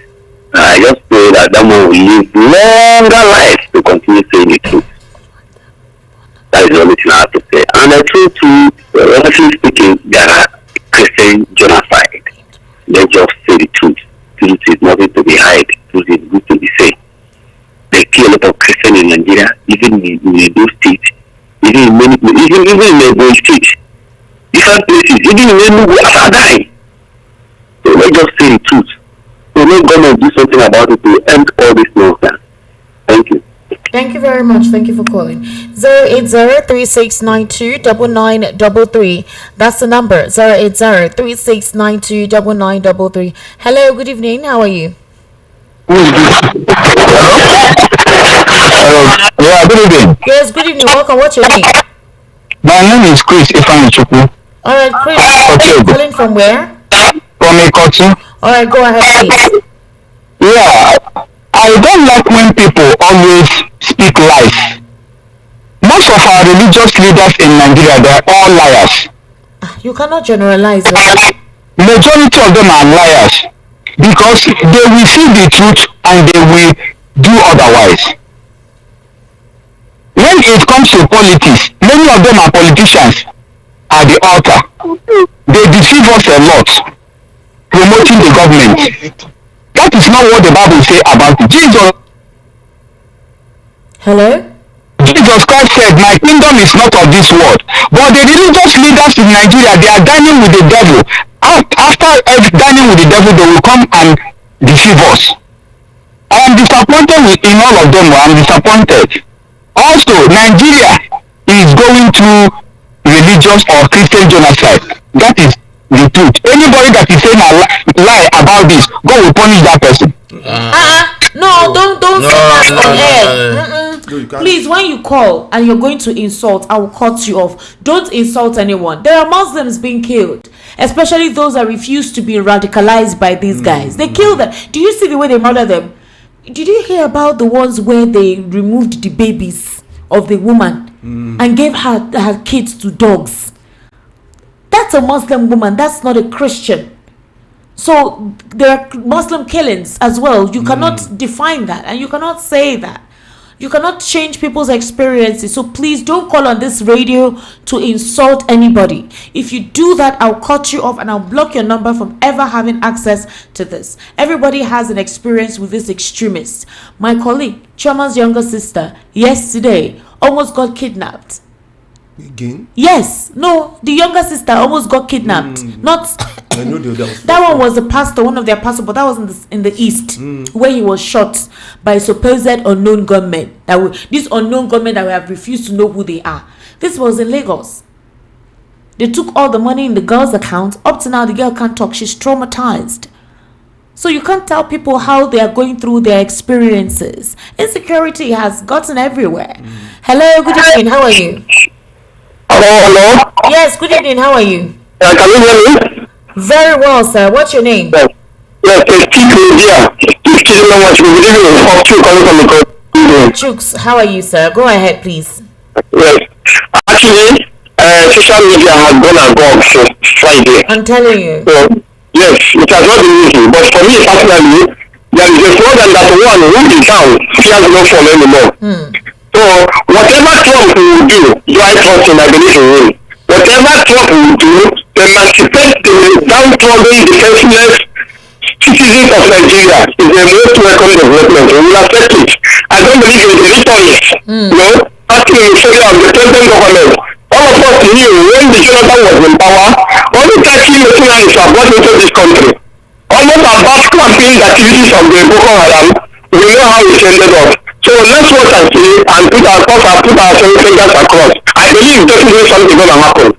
Speaker 7: I just pray that that man will live longer life to continue saying the truth. That is the only thing I have to say. And the truth, honestly speaking, there are Christian genocide. They just say the truth. Truth is nothing to be hide. Truth is good to be said. They kill a lot of Christians in Nigeria, even in those states, even in many, even in the state, different places, even in Enugu, after dying. So let's just say the truth. So let government do something about it to end all this nonsense. Thank you.
Speaker 1: Thank you very much. Thank you for calling. 080-3692-9933. That's the number. 080-3692-9933. Hello, good evening. How are you?
Speaker 7: Yeah, good evening.
Speaker 1: Yes, good evening. Welcome. What's your name?
Speaker 7: My name is Chris Ifanichuku.
Speaker 1: All right, Chris.
Speaker 7: Okay.
Speaker 1: Calling from where?
Speaker 7: From Ekoti.
Speaker 1: All right, go ahead, please.
Speaker 7: Yeah, I don't like when people always speak lies. Most of our religious leaders in Nigeria, they are all liars.
Speaker 1: You cannot generalize. Right?
Speaker 7: Majority of them are liars because they will see the truth and they will do otherwise. When it comes to politics, many of them are politicians at the altar. They deceive us a lot, promoting the government. That is not what the Bible says about it.
Speaker 1: Hello?
Speaker 7: Jesus Christ said, my kingdom is not of this world. But the religious leaders in Nigeria, they are dining with the devil. After dining with the devil, they will come and deceive us. I am disappointed in all of them. I am disappointed. Also, Nigeria is going through religious or Christian genocide. That is the truth. Anybody that is saying a lie about this, God will punish that person.
Speaker 1: No, don't say that on air. Please, when you call and you're going to insult, I will cut you off. Don't insult anyone. There are Muslims being killed, especially those that refuse to be radicalized by these guys. They kill them. Do you see the way they murder them? Did you hear about the ones where they removed the babies of the woman and gave her kids to dogs? That's a Muslim woman. That's not a Christian. So there are Muslim killings as well. You cannot define that, and you cannot say that. You cannot change people's experiences. So please don't call on this radio to insult anybody. If you do that, I'll cut you off and I'll block your number from ever having access to this. Everybody has an experience with this extremist. My colleague, Chiama's younger sister, yesterday almost got kidnapped.
Speaker 5: Again?
Speaker 1: Yes. No, the younger sister almost got kidnapped. Not
Speaker 5: I know
Speaker 1: that one was the pastor, one of their pastors, but that was in the east, where he was shot by supposed unknown gunmen. These unknown gunmen that we have refused to know who they are. This was in Lagos. They took all the money in the girl's account. Up to now, the girl can't talk. She's traumatized. So you can't tell people how they are going through their experiences. Insecurity has gotten everywhere. Hello, good evening. How are you?
Speaker 7: Hello.
Speaker 1: Yes, good evening. How are you?
Speaker 7: Can you hear me?
Speaker 1: Very well, sir. What's your name?
Speaker 7: Yes, it's
Speaker 1: Chooks, how are you, sir? Go ahead, please.
Speaker 7: Yes. Actually, social media has gone and gone since Friday.
Speaker 1: I'm telling you.
Speaker 7: So, yes, it has not been easy. But for me personally, there is a slogan that one who is down fears no fall anymore. So whatever Trump will do I trust him, I believe he will. Whatever Trump will do, emancipate the downtrodden, defenseless citizens of Nigeria is the most welcome development. We will accept it. I don't believe in the rhetoric. Acting in favor of the present government. All of us knew when the Jonathan was in power, only 30 mercenaries are brought into this country. Almost about clamping the activities of the Boko Haram. We know how it ended up. So let's watch and see and put our thoughts and put our fingers across. I believe definitely something going to happen.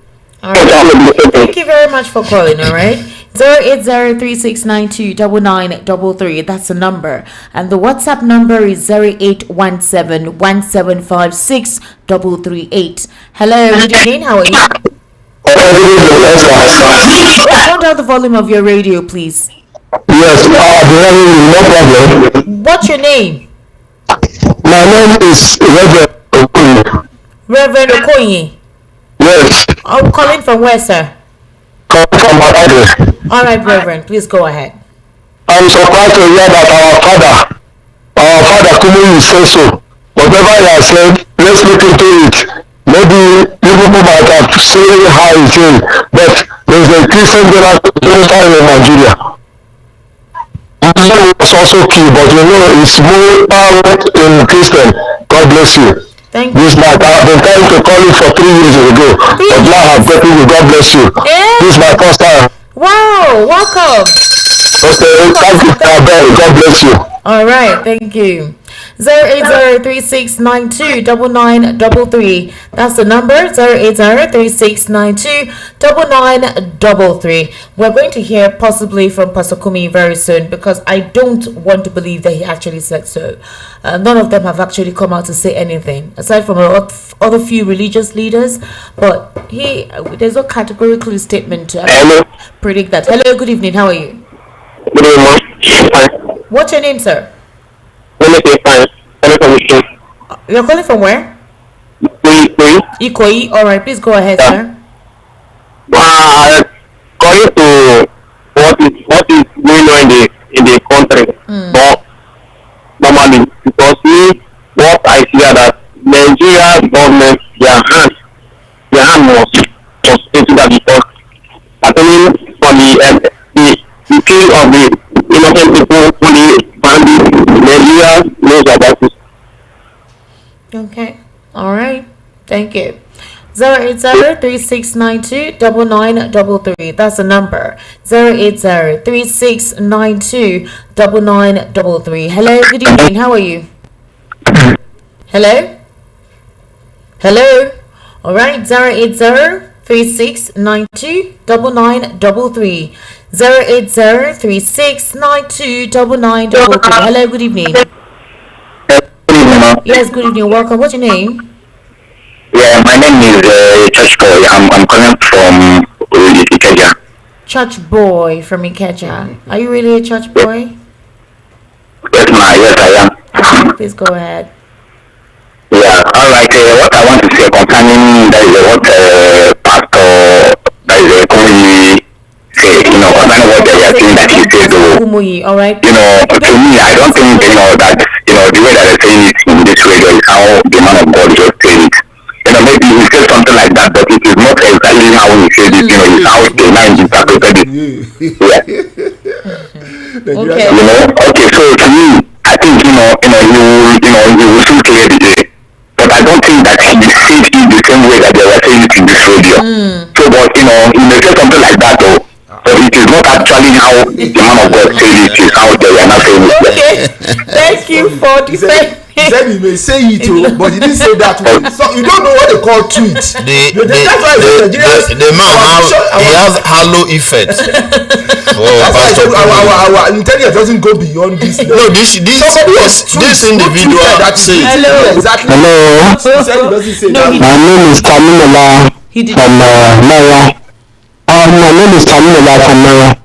Speaker 1: All right. Thank you very much for calling, all right? 08036929933. That's the number. And the WhatsApp number is 0817-1756-338. Hello, good evening. How are you? Turn down the volume of your radio, please.
Speaker 7: Yes, no problem.
Speaker 1: What's your name?
Speaker 7: My name is Reverend Okoye.
Speaker 1: Reverend Okoye.
Speaker 7: Yes.
Speaker 1: I'm calling from where, sir?
Speaker 7: Come from my address.
Speaker 1: All right, Reverend, please go ahead.
Speaker 7: I'm surprised to hear that our father Kumuyi says so. Whatever he has said, let's look into it. Maybe people might have seen how he said, but there's a Christian genocide in Nigeria. It's also key, but it's more in Christian. God bless you.
Speaker 1: Thank you.
Speaker 7: This night, I've been trying to call you for 3 years ago, but now I've gotten you. God bless you.
Speaker 1: Yeah.
Speaker 7: This is my first time.
Speaker 1: Wow, welcome.
Speaker 7: Okay, thank you, God bless you.
Speaker 1: All right, thank you. 08036929933. That's the number. 08036929933. We're going to hear possibly from Pastor Kumi very soon, because I don't want to believe that he actually said so. None of them have actually come out to say anything aside from other few religious leaders, but there's no categorical statement to predict that. Hello, good evening. How are you?
Speaker 7: Good evening.
Speaker 1: What's your name, sir? You're calling from where? Ikoyi. All right, please go ahead, sir.
Speaker 7: According to what is going on in the country, but normally, because what I see that Nigeria government, their hand was into that, because happening for the killing of the innocent people, fully bandit, Nigeria knows about it.
Speaker 1: Okay. All right. Thank you. 08036929933. That's the number. 08036929933. Hello, good evening. How are you? Hello? Hello? All right. 08036929933. 08036929933. Hello, good evening. Yes, good evening. Welcome. What's your name?
Speaker 7: Yeah, my name is Church Boy. I'm calling from Ikeja.
Speaker 1: Church boy from Ikeja. Are you really a church boy?
Speaker 7: Yes, yes, I am.
Speaker 1: Please go ahead.
Speaker 7: Yeah, all right. What I want to say concerning that is what Pastor that is a community say, concerning what they are saying that he said.
Speaker 1: All right.
Speaker 7: To me, I don't think that the way that they're saying it in this radio is how the man of God just said it. Maybe he said something like that, but it is not exactly how he said it. It's how the man interpreted it. Yeah.
Speaker 1: Okay.
Speaker 7: Okay. So to me, I think you will soon clear the day. But I don't think that he said it the same way that they were saying it in this radio. So, but he may say something like that though. But it is not actually how the man of God said it. It is how they are not saying it.
Speaker 1: Okay. Thank you for defending
Speaker 5: He said he may say it, but he didn't say that way. So you don't know what they call tweet.
Speaker 4: The man has halo effect.
Speaker 5: That's why I said our intelligence doesn't go beyond this level.
Speaker 4: No, this individual that says
Speaker 5: hello. Exactly.
Speaker 8: Hello.
Speaker 5: He said he doesn't say that.
Speaker 8: My name is Taminola from Mara. My name is Taminola from Mara.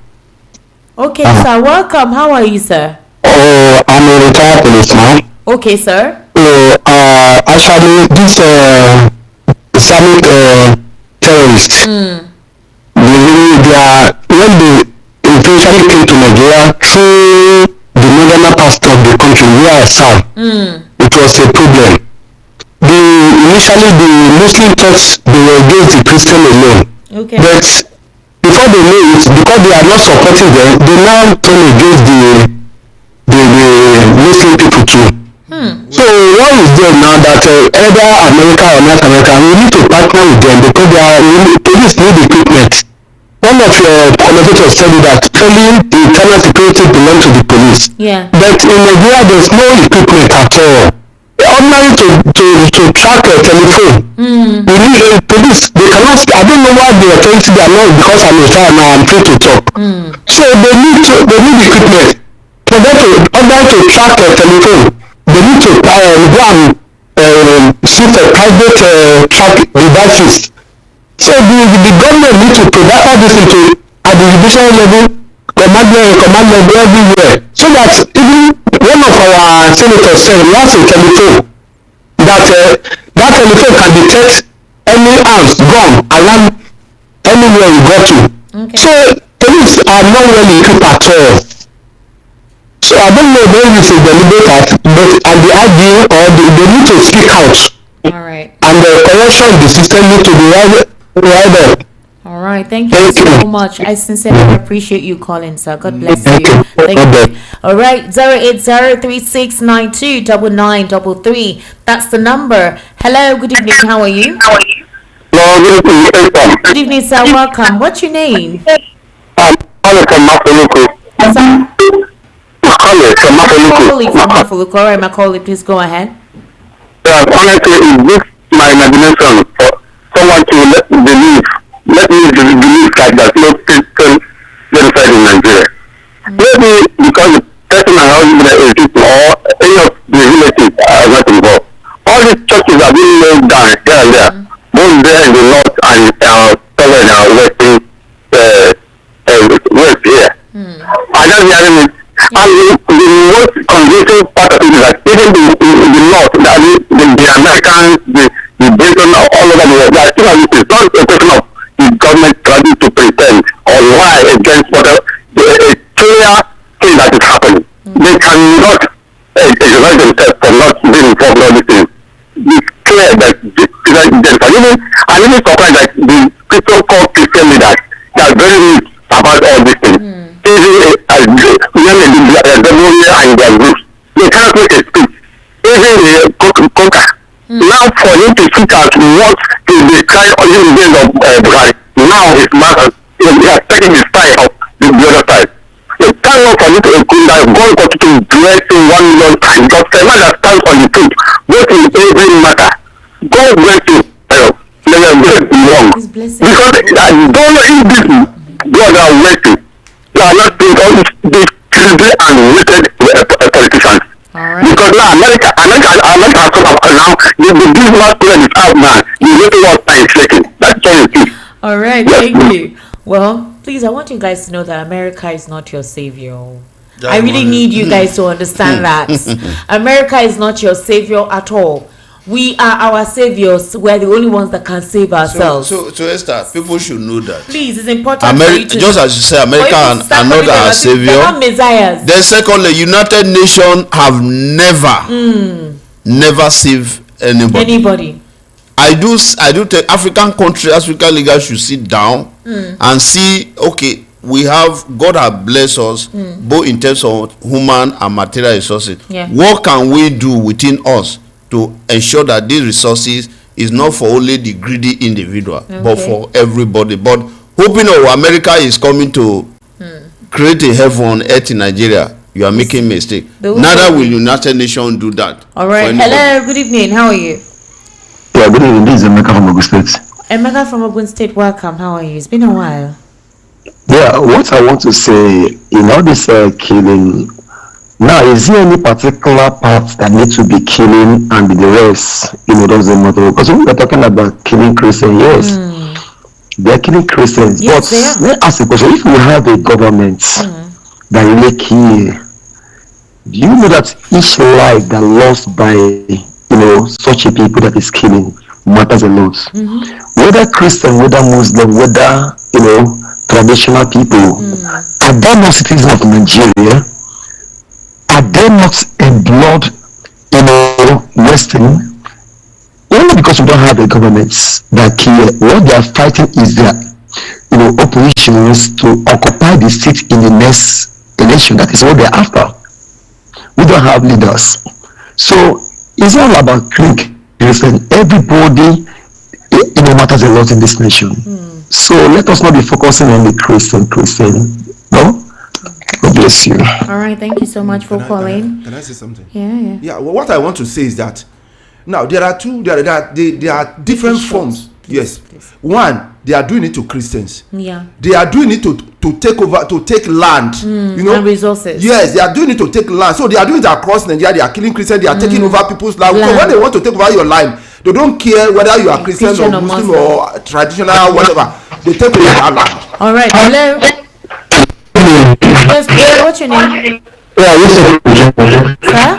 Speaker 1: Okay, sir. Welcome. How are you, sir?
Speaker 8: Oh, I'm a retired policeman.
Speaker 1: Okay, sir.
Speaker 8: Actually, this Islamic terrorists, they are, when they eventually came to Nigeria through the northern part of the country where I serve, it was a problem. Initially, the Muslim thought they were against the Christian alone.
Speaker 1: Okay.
Speaker 8: But before they knew it, because they are not supporting them, they now turn against the Muslim people too. So what is there now that either America or North America, we need to partner with them because police need equipment. One of your commentators said that only the internal security belongs to the police.
Speaker 1: Yeah.
Speaker 8: But in Nigeria, there's no equipment at all. Ordinary to track a telephone. We need police. They cannot. I don't know why the authorities are not, because I'm a child now. I'm free to talk. So they need equipment for them to track a telephone. They need to go and shoot a private track devices. So the government need to provide all this into at the judicial level, command level everywhere, so that even one of our senators said he has a telephone that telephone can detect any arms, gun, alarm anywhere you go to.
Speaker 1: Okay.
Speaker 8: So police are not well equipped at all. So I don't know whether it's a deliberate act, but at the idea or they need to speak out.
Speaker 1: All right.
Speaker 8: And the correction of the system need to be right up.
Speaker 1: All right. Thank you so much. I sincerely appreciate you calling, sir. God bless you. Thank you. All right. 08036929933. That's the number. Hello. Good evening. How are you? Good evening, sir. Welcome. What's your name? Macaulay from Mafoluko. All right, Macaulay, please go ahead.
Speaker 7: Honestly, it breaks my imagination for someone to let me believe that there's no Christian genocide in Nigeria. Maybe because the person around the people or any of the relatives are not involved. All these churches are being laid down here and there, both there in the north and somewhere in our west here. I don't hear it. And the most convincing part of it is that even the north, that is, the Americans, the Britain, all over the world, that it's not a question of the government trying to pretend or lie against whatever a clear thing that is happening. They cannot exercise themselves for not being involved in all these things. It's clear that I'm even surprised that the people called Christian leaders, they are very weak about all these things. And their groups, they cannot make a speech. Even the Coca. Now for him to speak out what they try on the days of Buhari, now his master is taking the style of the other side. They cannot for you to include that God got to dress in 1 million times, because the man that stands on the truth, both in every matter. God bless you. Let them be wrong. Because I don't know if this God are waiting. They are not doing all this crazy and wicked politicians.
Speaker 1: Right.
Speaker 7: Because now America has come up now. The business plan is out now. You need to work by shaking. That's all it is.
Speaker 1: All right, thank you. Well, please, I want you guys to know that America is not your savior. I really need you guys to understand that. America is not your savior at all. We are our saviors. We're the only ones that can save ourselves.
Speaker 4: So Esther, people should know that.
Speaker 1: Please, it's important for you to
Speaker 4: just as you say, America are not our savior.
Speaker 1: They're not messiahs.
Speaker 4: Then secondly, United Nations have never saved anybody. I do think African countries, African leaders should sit down and see, okay, God has blessed us both in terms of human and material resources. Yeah. What can we do within us to ensure that these resources is not for only the greedy individual, but for everybody? But hoping America is coming to create a heaven on earth in Nigeria, you are making mistake.
Speaker 1: Those
Speaker 4: Neither
Speaker 1: are-
Speaker 4: will United Nations do that.
Speaker 1: All right.
Speaker 4: for anybody.
Speaker 1: Hello. Good evening. How are you?
Speaker 8: Yeah, good evening. This is Emeka from Ogun State.
Speaker 1: Emeka from Ogun State. Welcome. How are you? It's been a while.
Speaker 8: Yeah, what I want to say in all this killing, now is there any particular part that needs to be killing and the rest, doesn't matter? Because when we're talking about killing Christians, yes, they're killing Christians.
Speaker 1: Yes, they
Speaker 8: but
Speaker 1: are.
Speaker 8: let me ask a question: if we have a government that really kill, do you know that each life that lost by such a people that is killing matters a lot? Whether Christian, whether Muslim, whether traditional people, are they not citizens of Nigeria? Are they not in blood, Western? Only because we don't have a government that care. What they are fighting is their, operations to occupy the seat in the next election. That is what they're after. We don't have leaders, so it's all about Christian. Everybody, matters a lot in this nation. So let us not be focusing on the Christian. No. God bless you.
Speaker 1: All right. Thank you so much for calling.
Speaker 5: Can I say something?
Speaker 1: Yeah.
Speaker 5: Yeah, well, what I want to say is that now there are different forms. Yes. One, they are doing it to Christians.
Speaker 1: Yeah.
Speaker 5: They are doing it to take land.
Speaker 1: And resources.
Speaker 5: Yes, they are doing it to take land. So they are doing it across Nigeria. They are killing Christians. They are taking over people's land. So when they want to take over your land, they don't care whether you are Christian or Muslim or traditional or whatever. They take over your land.
Speaker 1: All right. Hello. Yes, please. What's your name? Sir?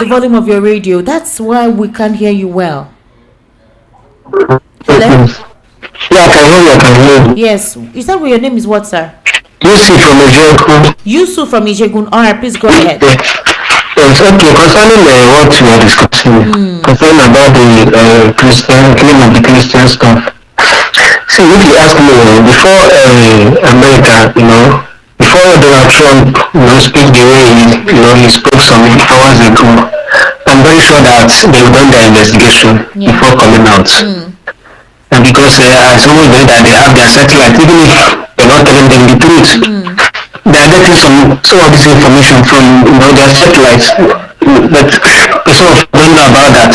Speaker 1: The volume of your radio. That's why we can't hear you well. Hello?
Speaker 8: Yeah, I can hear you.
Speaker 1: Yes. You said your name is what, sir?
Speaker 8: Yusuf from Nigeria.
Speaker 1: Yusuf from Ijegun. All right, please go ahead.
Speaker 8: Yes, okay, concerning what we are discussing, concerning about the Christian, killing of the Christian stuff. See, if you ask me, before America, before Donald Trump, speak the way he spoke some hours ago, I'm very sure that they've done their investigation before coming out. And because as always know that they have their satellite, even if they're not telling them the truth, they are getting some of this information from their satellites, but some of them don't know about that.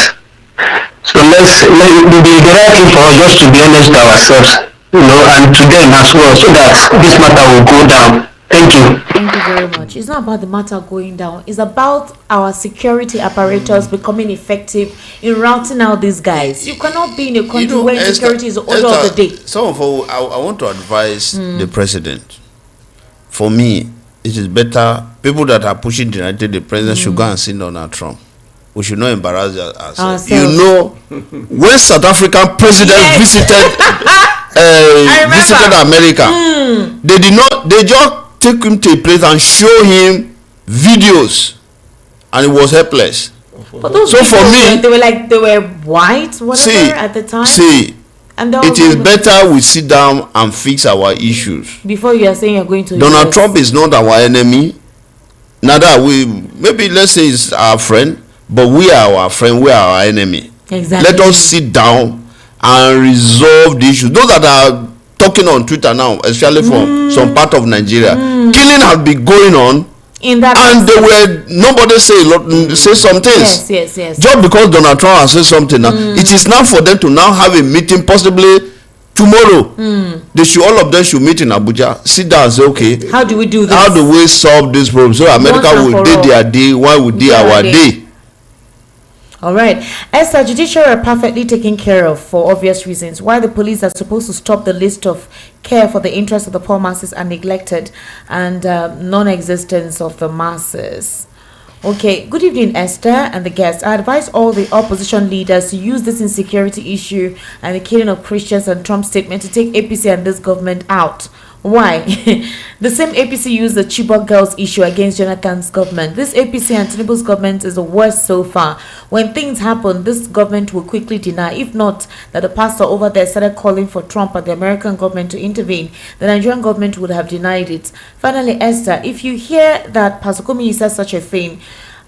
Speaker 8: So let's the right thing for us just to be honest to ourselves, and to them as well, so that this matter will go down. Thank you.
Speaker 1: Thank you very much. It's not about the matter going down. It's about our security apparatus becoming effective in routing out these guys. You cannot be in a country where insecurity is the order of the day.
Speaker 4: Some of all, I want to advise the president. For me, it is better people that are pushing the president should go and sit on our Trump. We should not embarrass ourselves. When South African president visited America, they just take him to a place and show him videos, and it was helpless.
Speaker 1: But those
Speaker 4: so for me,
Speaker 1: they were white, whatever at the time. And
Speaker 4: it is better we sit down and fix our issues.
Speaker 1: Before you are saying you're going to
Speaker 4: Donald Trump is not our enemy. Neither are we. Maybe let's say he's our friend, but we are our friend. We are our enemy.
Speaker 1: Exactly.
Speaker 4: Let us sit down and resolve the issues. Those that are talking on Twitter now, especially from some part of Nigeria, killing has been going on.
Speaker 1: In that
Speaker 4: and they were nobody say some things.
Speaker 1: Yes.
Speaker 4: Just because Donald Trump has said something now, it is now for them to now have a meeting possibly tomorrow. They should, all of them should meet in Abuja, sit down and say, okay,
Speaker 1: how do we do this?
Speaker 4: How do we solve this problem? So America will do their day, why would do our day?
Speaker 1: All right. Esther, judiciary are perfectly taken care of for obvious reasons. Why the police are supposed to stop the list of care for the interests of the poor masses are neglected and non-existence of the masses. Okay. Good evening, Esther and the guests. I advise all the opposition leaders to use this insecurity issue and the killing of Christians and Trump's statement to take APC and this government out. Why? The same APC used the Chibok girls issue against Jonathan's government. This APC and Tinubu's government is the worst so far. When things happen, this government will quickly deny. If not, that the pastor over there started calling for Trump and the American government to intervene, the Nigerian government would have denied it. Finally, Esther, if you hear that Pastor Kumi says such a thing,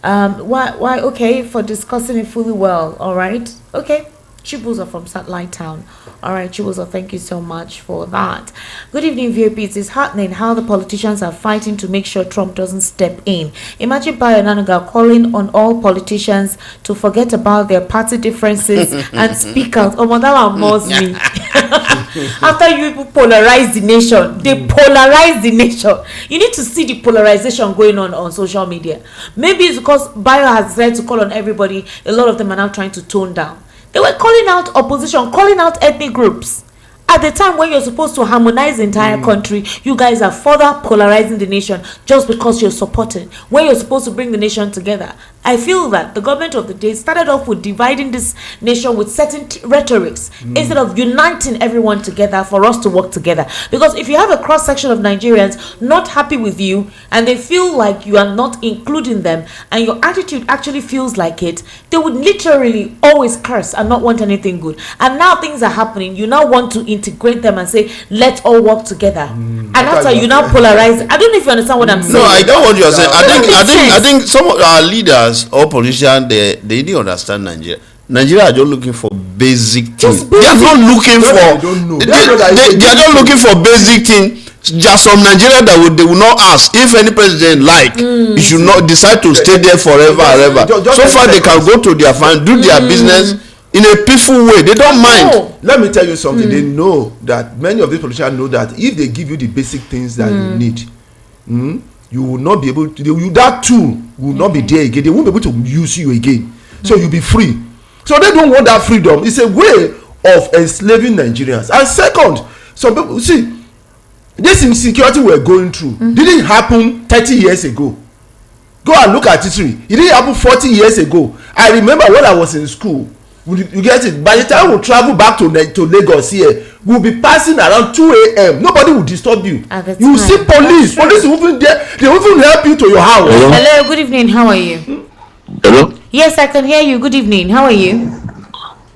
Speaker 1: why? Okay, for discussing it fully well. All right, okay. Chibuzo from Satellite Town. All right, Chibuzo, thank you so much for that. Good evening, VOP. It is heartening how the politicians are fighting to make sure Trump doesn't step in. Imagine Bayo Nanuga calling on all politicians to forget about their party differences and speak out. Oh, that one mows me. After you people polarize the nation, they polarize the nation. You need to see the polarization going on social media. Maybe it's because Bayo has decided to call on everybody. A lot of them are now trying to tone down. They were calling out opposition, calling out ethnic groups. At the time when you're supposed to harmonize the entire country, you guys are further polarizing the nation just because you're supporting. When you're supposed to bring the nation together. I feel that the government of the day started off with dividing this nation with certain rhetorics instead of uniting everyone together for us to work together. Because if you have a cross section of Nigerians not happy with you and they feel like you are not including them and your attitude actually feels like it, they would literally always curse and not want anything good. And now things are happening. You now want to integrate them and say, let's all work together. And after you now polarize. I don't know if you understand what I'm saying.
Speaker 4: No, I don't want you to say. I think some of our leaders or politicians, they didn't understand Nigeria. Nigeria are just looking for basic things. They are not looking for. They are not looking for basic things. Just from Nigeria that they will not ask if any president you should not decide to stay there forever and ever. So far they can go to their farm, do their business in a peaceful way. They don't mind.
Speaker 5: Let me tell you something. They know that many of these politicians know that if they give you the basic things that you need, you will not be able to. That tool will not be there again. They won't be able to use you again. So you'll be free. So they don't want that freedom. It's a way of enslaving Nigerians. And second, some people see this insecurity we're going through didn't happen 30 years ago. Go and look at history. It didn't happen 40 years ago. I remember when I was in school. You get it? By the time we travel back to Lagos here, we'll be passing around 2 a.m. Nobody will disturb you. You will see police. Police will even there. They will even help you to your house.
Speaker 1: Hello, good evening. How are you?
Speaker 7: Hello?
Speaker 1: Yes, I can hear you. Good evening. How are you?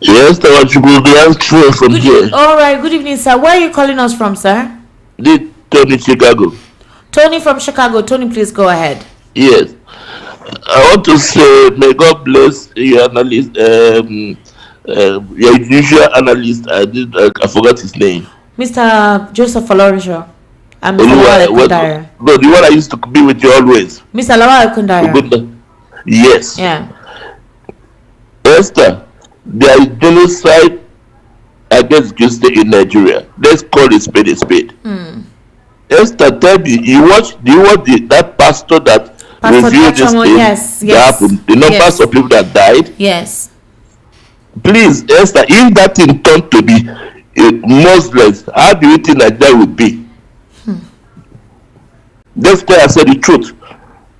Speaker 7: Yes, I want to go there from here.
Speaker 1: All right. Good evening, sir. Where are you calling us from, sir?
Speaker 7: Tony, Chicago.
Speaker 1: Tony from Chicago. Tony, please go ahead.
Speaker 7: Yes. I want to say, may God bless your analyst, your usual analyst. I forgot his name.
Speaker 1: Mr. Joseph Olorisho. And Mr. Lawal Ekundaya.
Speaker 7: No, the one I used to be with you always.
Speaker 1: Mr. Lawal Ekundaya.
Speaker 7: Yes.
Speaker 1: Yeah.
Speaker 7: Esther, there is genocide against Christians in Nigeria. Let's call it spade a spade. Esther, tell me, do you watch that pastor that revealed this thing that happened? The numbers of people that died?
Speaker 1: Yes.
Speaker 7: Please, Esther, if that thing turned to be Muslims, how do you think Nigeria would be? That's why I said the truth.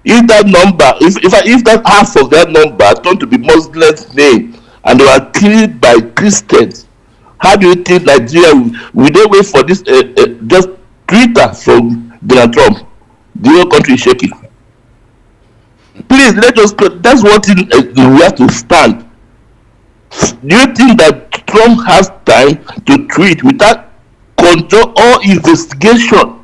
Speaker 7: If that number, if that half of that number turned to be Muslims' name and they were killed by Christians, how do you think Nigeria will they wait for this just Twitter from Donald Trump? The whole country is shaking. Please let us. That's one thing we have to stand. Do you think that Trump has time to tweet without control or investigation?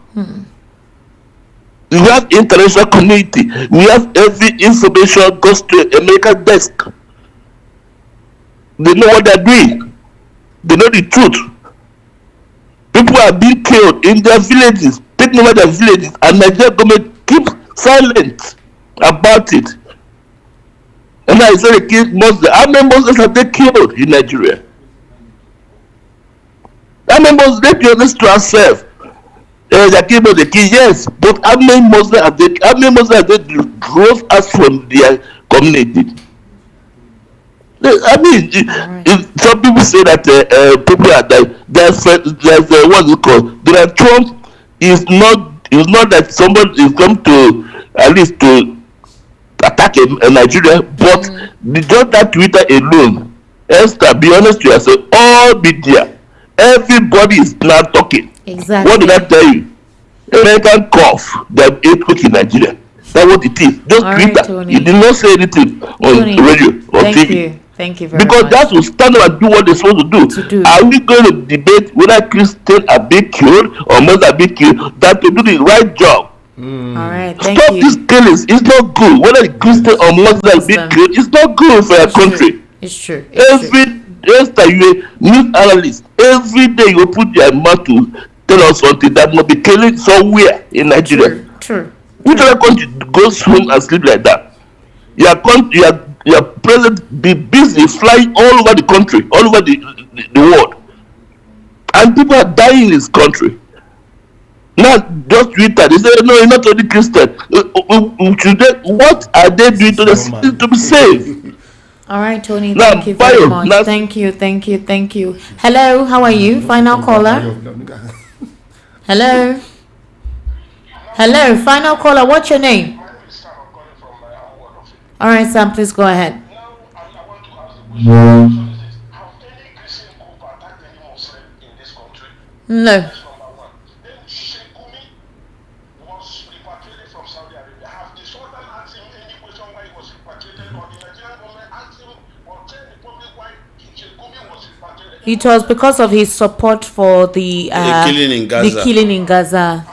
Speaker 7: We have international community. We have every information goes to American desk. They know what they're doing. They know the truth. People are being killed in their villages, taking over their villages, and Nigeria government keeps silent about it. And I say they killed Muslims. How many Muslims have they killed in Nigeria? How many Muslims? Let's be honest to ourselves. They killed the kid, yes, but how many Muslims have they drove us from their community? I mean, if some people say that people are dying. There's what you call Donald Trump is not that somebody is come to at least to attack a Nigeria, but just that Twitter alone, Esther, be honest to yourself, all media, everybody is now talking.
Speaker 1: Exactly.
Speaker 7: What did I tell you? American cough, they have earthquake in Nigeria. That's what it is. Just Twitter.
Speaker 1: Right,
Speaker 7: You did not say anything on radio or TV.
Speaker 1: Thank you very
Speaker 7: because
Speaker 1: much.
Speaker 7: that will stand up and do what they're supposed to do. Are we going to debate whether Christians are being killed or Muslims are being killed? That to do the right job.
Speaker 1: All right, thank
Speaker 7: Stop
Speaker 1: you.
Speaker 7: these killings. It's not good. Whether the Christian or Muslim are being killed, it's not good for our country.
Speaker 1: It's true.
Speaker 9: Esther, you a news analyst. Every day you put your mouth to tell us something that must be killing somewhere in Nigeria.
Speaker 1: True.
Speaker 9: Which other country goes home and sleep like that? Your president be busy flying all over the country, all over the world, and people are dying in his country. Now, just Twitter, they say, no, it's not only Christian. What are they doing to be safe?
Speaker 1: All right, Tony,
Speaker 9: Now,
Speaker 1: thank you very
Speaker 9: Bayo,
Speaker 1: much.
Speaker 9: now-
Speaker 1: Thank you. Hello, how are you? Final caller. Hello, final caller. What's your name? All right, Sam, please go ahead. No. It was because of his support for the
Speaker 4: killing in Gaza.
Speaker 1: The killing in Gaza.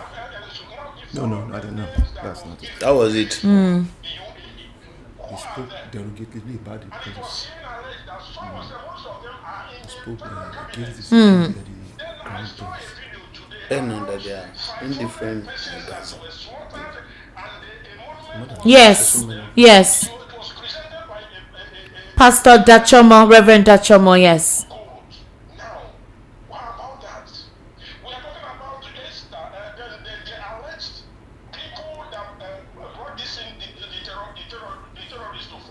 Speaker 5: No, I don't know. That's not it.
Speaker 4: That was it.
Speaker 5: He spoke derogatively about it because he spoke against the security that the ground does.
Speaker 4: And that they are indifferent in Gaza.
Speaker 1: Yes. Pastor Dachomo, Reverend Dachomo, yes.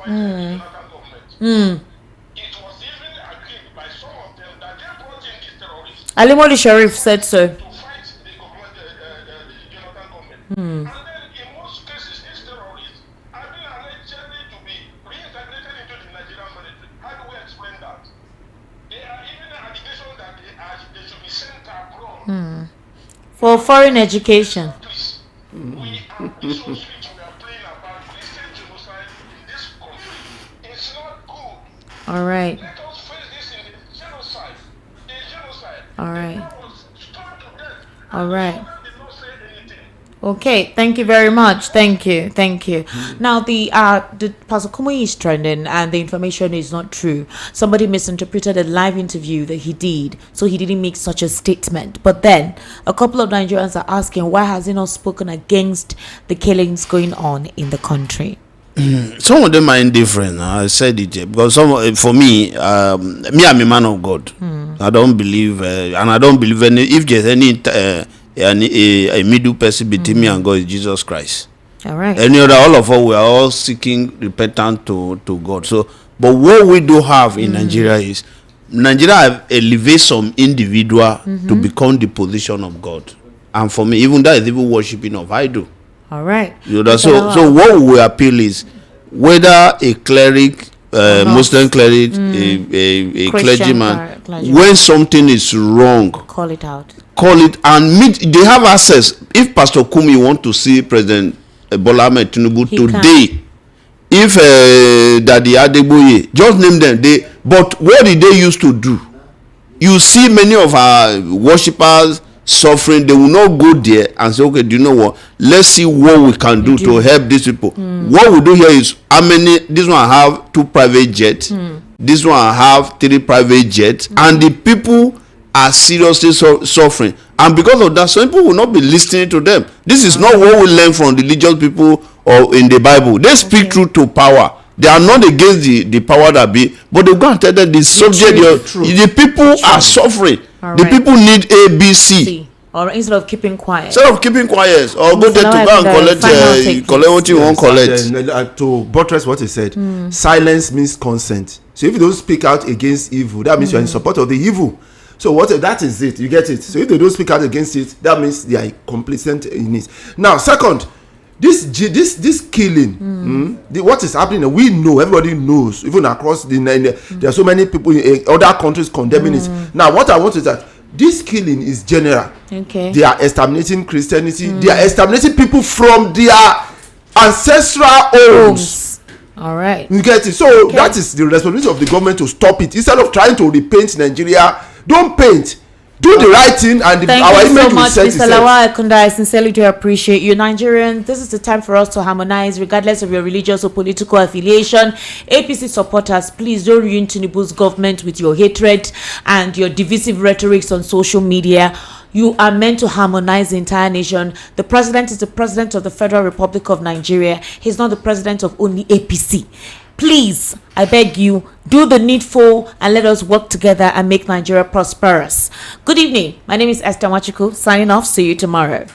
Speaker 2: It was even agreed by some of them that they brought in these terrorists
Speaker 1: Alimoli Sharif said so.
Speaker 2: to fight the Jonathan government. And then in most cases, these terrorists have been allegedly to be reintegrated into the Nigerian military. How do we explain that? There are even allegations that they should be sent abroad.
Speaker 1: For foreign education.
Speaker 2: Please, we are this whole speech we are playing about Christian genocide in this country. It's not good.
Speaker 1: All right.
Speaker 2: Let us face this in the genocide. The genocide.
Speaker 1: All right.
Speaker 2: People was stoned to death.
Speaker 1: All right.
Speaker 2: Someone did not say anything.
Speaker 1: Okay, thank you very much. Thank you. Now the Pastor Kumuyi is trending and the information is not true. Somebody misinterpreted a live interview that he did, so he didn't make such a statement. But then a couple of Nigerians are asking, why has he not spoken against the killings going on in the country?
Speaker 4: Some of them are indifferent. I said it because for me, I'm a man of God. I don't believe, and I don't believe if there's a middle person between me and God is Jesus Christ.
Speaker 1: All right.
Speaker 4: Any other, all of us, we are all seeking repentance to God. So, but what we do have in Nigeria is Nigeria have elevated some individual to become the position of God, and for me, even that is even worshiping of idol.
Speaker 1: All right.
Speaker 4: You know, so what we appeal is whether a cleric, Muslim cleric, a clergyman, when something is wrong,
Speaker 1: Call it out.
Speaker 4: call it and meet. They have access. If Pastor Kumi want to see President Bola Ahmed Tinubu
Speaker 1: He
Speaker 4: today, if Daddy Adegboye, just name them. But what did they used to do? You see many of our worshippers suffering. They will not go there and say, okay, do you know what, let's see what we can do to help these people. What we do here is, how many, this one have 2 private jets, this one have 3 private jets, and the people are seriously suffering, and because of that, some people will not be listening to them. This is not what we learn from religious people or in the Bible. They speak truth to power. They are not against the power that be, but they go and tell them the subject, the people are suffering.
Speaker 1: All
Speaker 4: The
Speaker 1: right.
Speaker 4: people need ABC.
Speaker 1: Or instead of keeping quiet.
Speaker 4: Instead of keeping quiet, or go there to go and collect what you want collect.
Speaker 5: To buttress what he said, silence means consent. So if you don't speak out against evil, that means you're in support of the evil. So that is it. You get it. So if they don't speak out against it, that means they are complacent in it. Now, second, this killing, what is happening, we know, everybody knows, even across there are so many people in other countries condemning it. Now, what I want is that this killing is general.
Speaker 1: Okay.
Speaker 5: They are exterminating Christianity. They are exterminating people from their ancestral homes.
Speaker 1: All right.
Speaker 5: You get it. So that is the responsibility of the government to stop it. Instead of trying to repaint Nigeria, don't paint. do the right thing, and
Speaker 1: Thank
Speaker 5: our
Speaker 1: you
Speaker 5: image
Speaker 1: so
Speaker 5: will
Speaker 1: much,
Speaker 5: set
Speaker 1: Mr.
Speaker 5: itself.
Speaker 1: Lawal Kunda. I sincerely do appreciate you. Nigerians, this is the time for us to harmonize regardless of your religious or political affiliation. APC supporters, please don't ruin Tinubu's government with your hatred and your divisive rhetorics on social media. You are meant to harmonize the entire nation. The president is the president of the Federal Republic of Nigeria. He's not the president of only APC. Please, I beg you, do the needful and let us work together and make Nigeria prosperous. Good evening. My name is Esther Machiku. Signing off. See you tomorrow.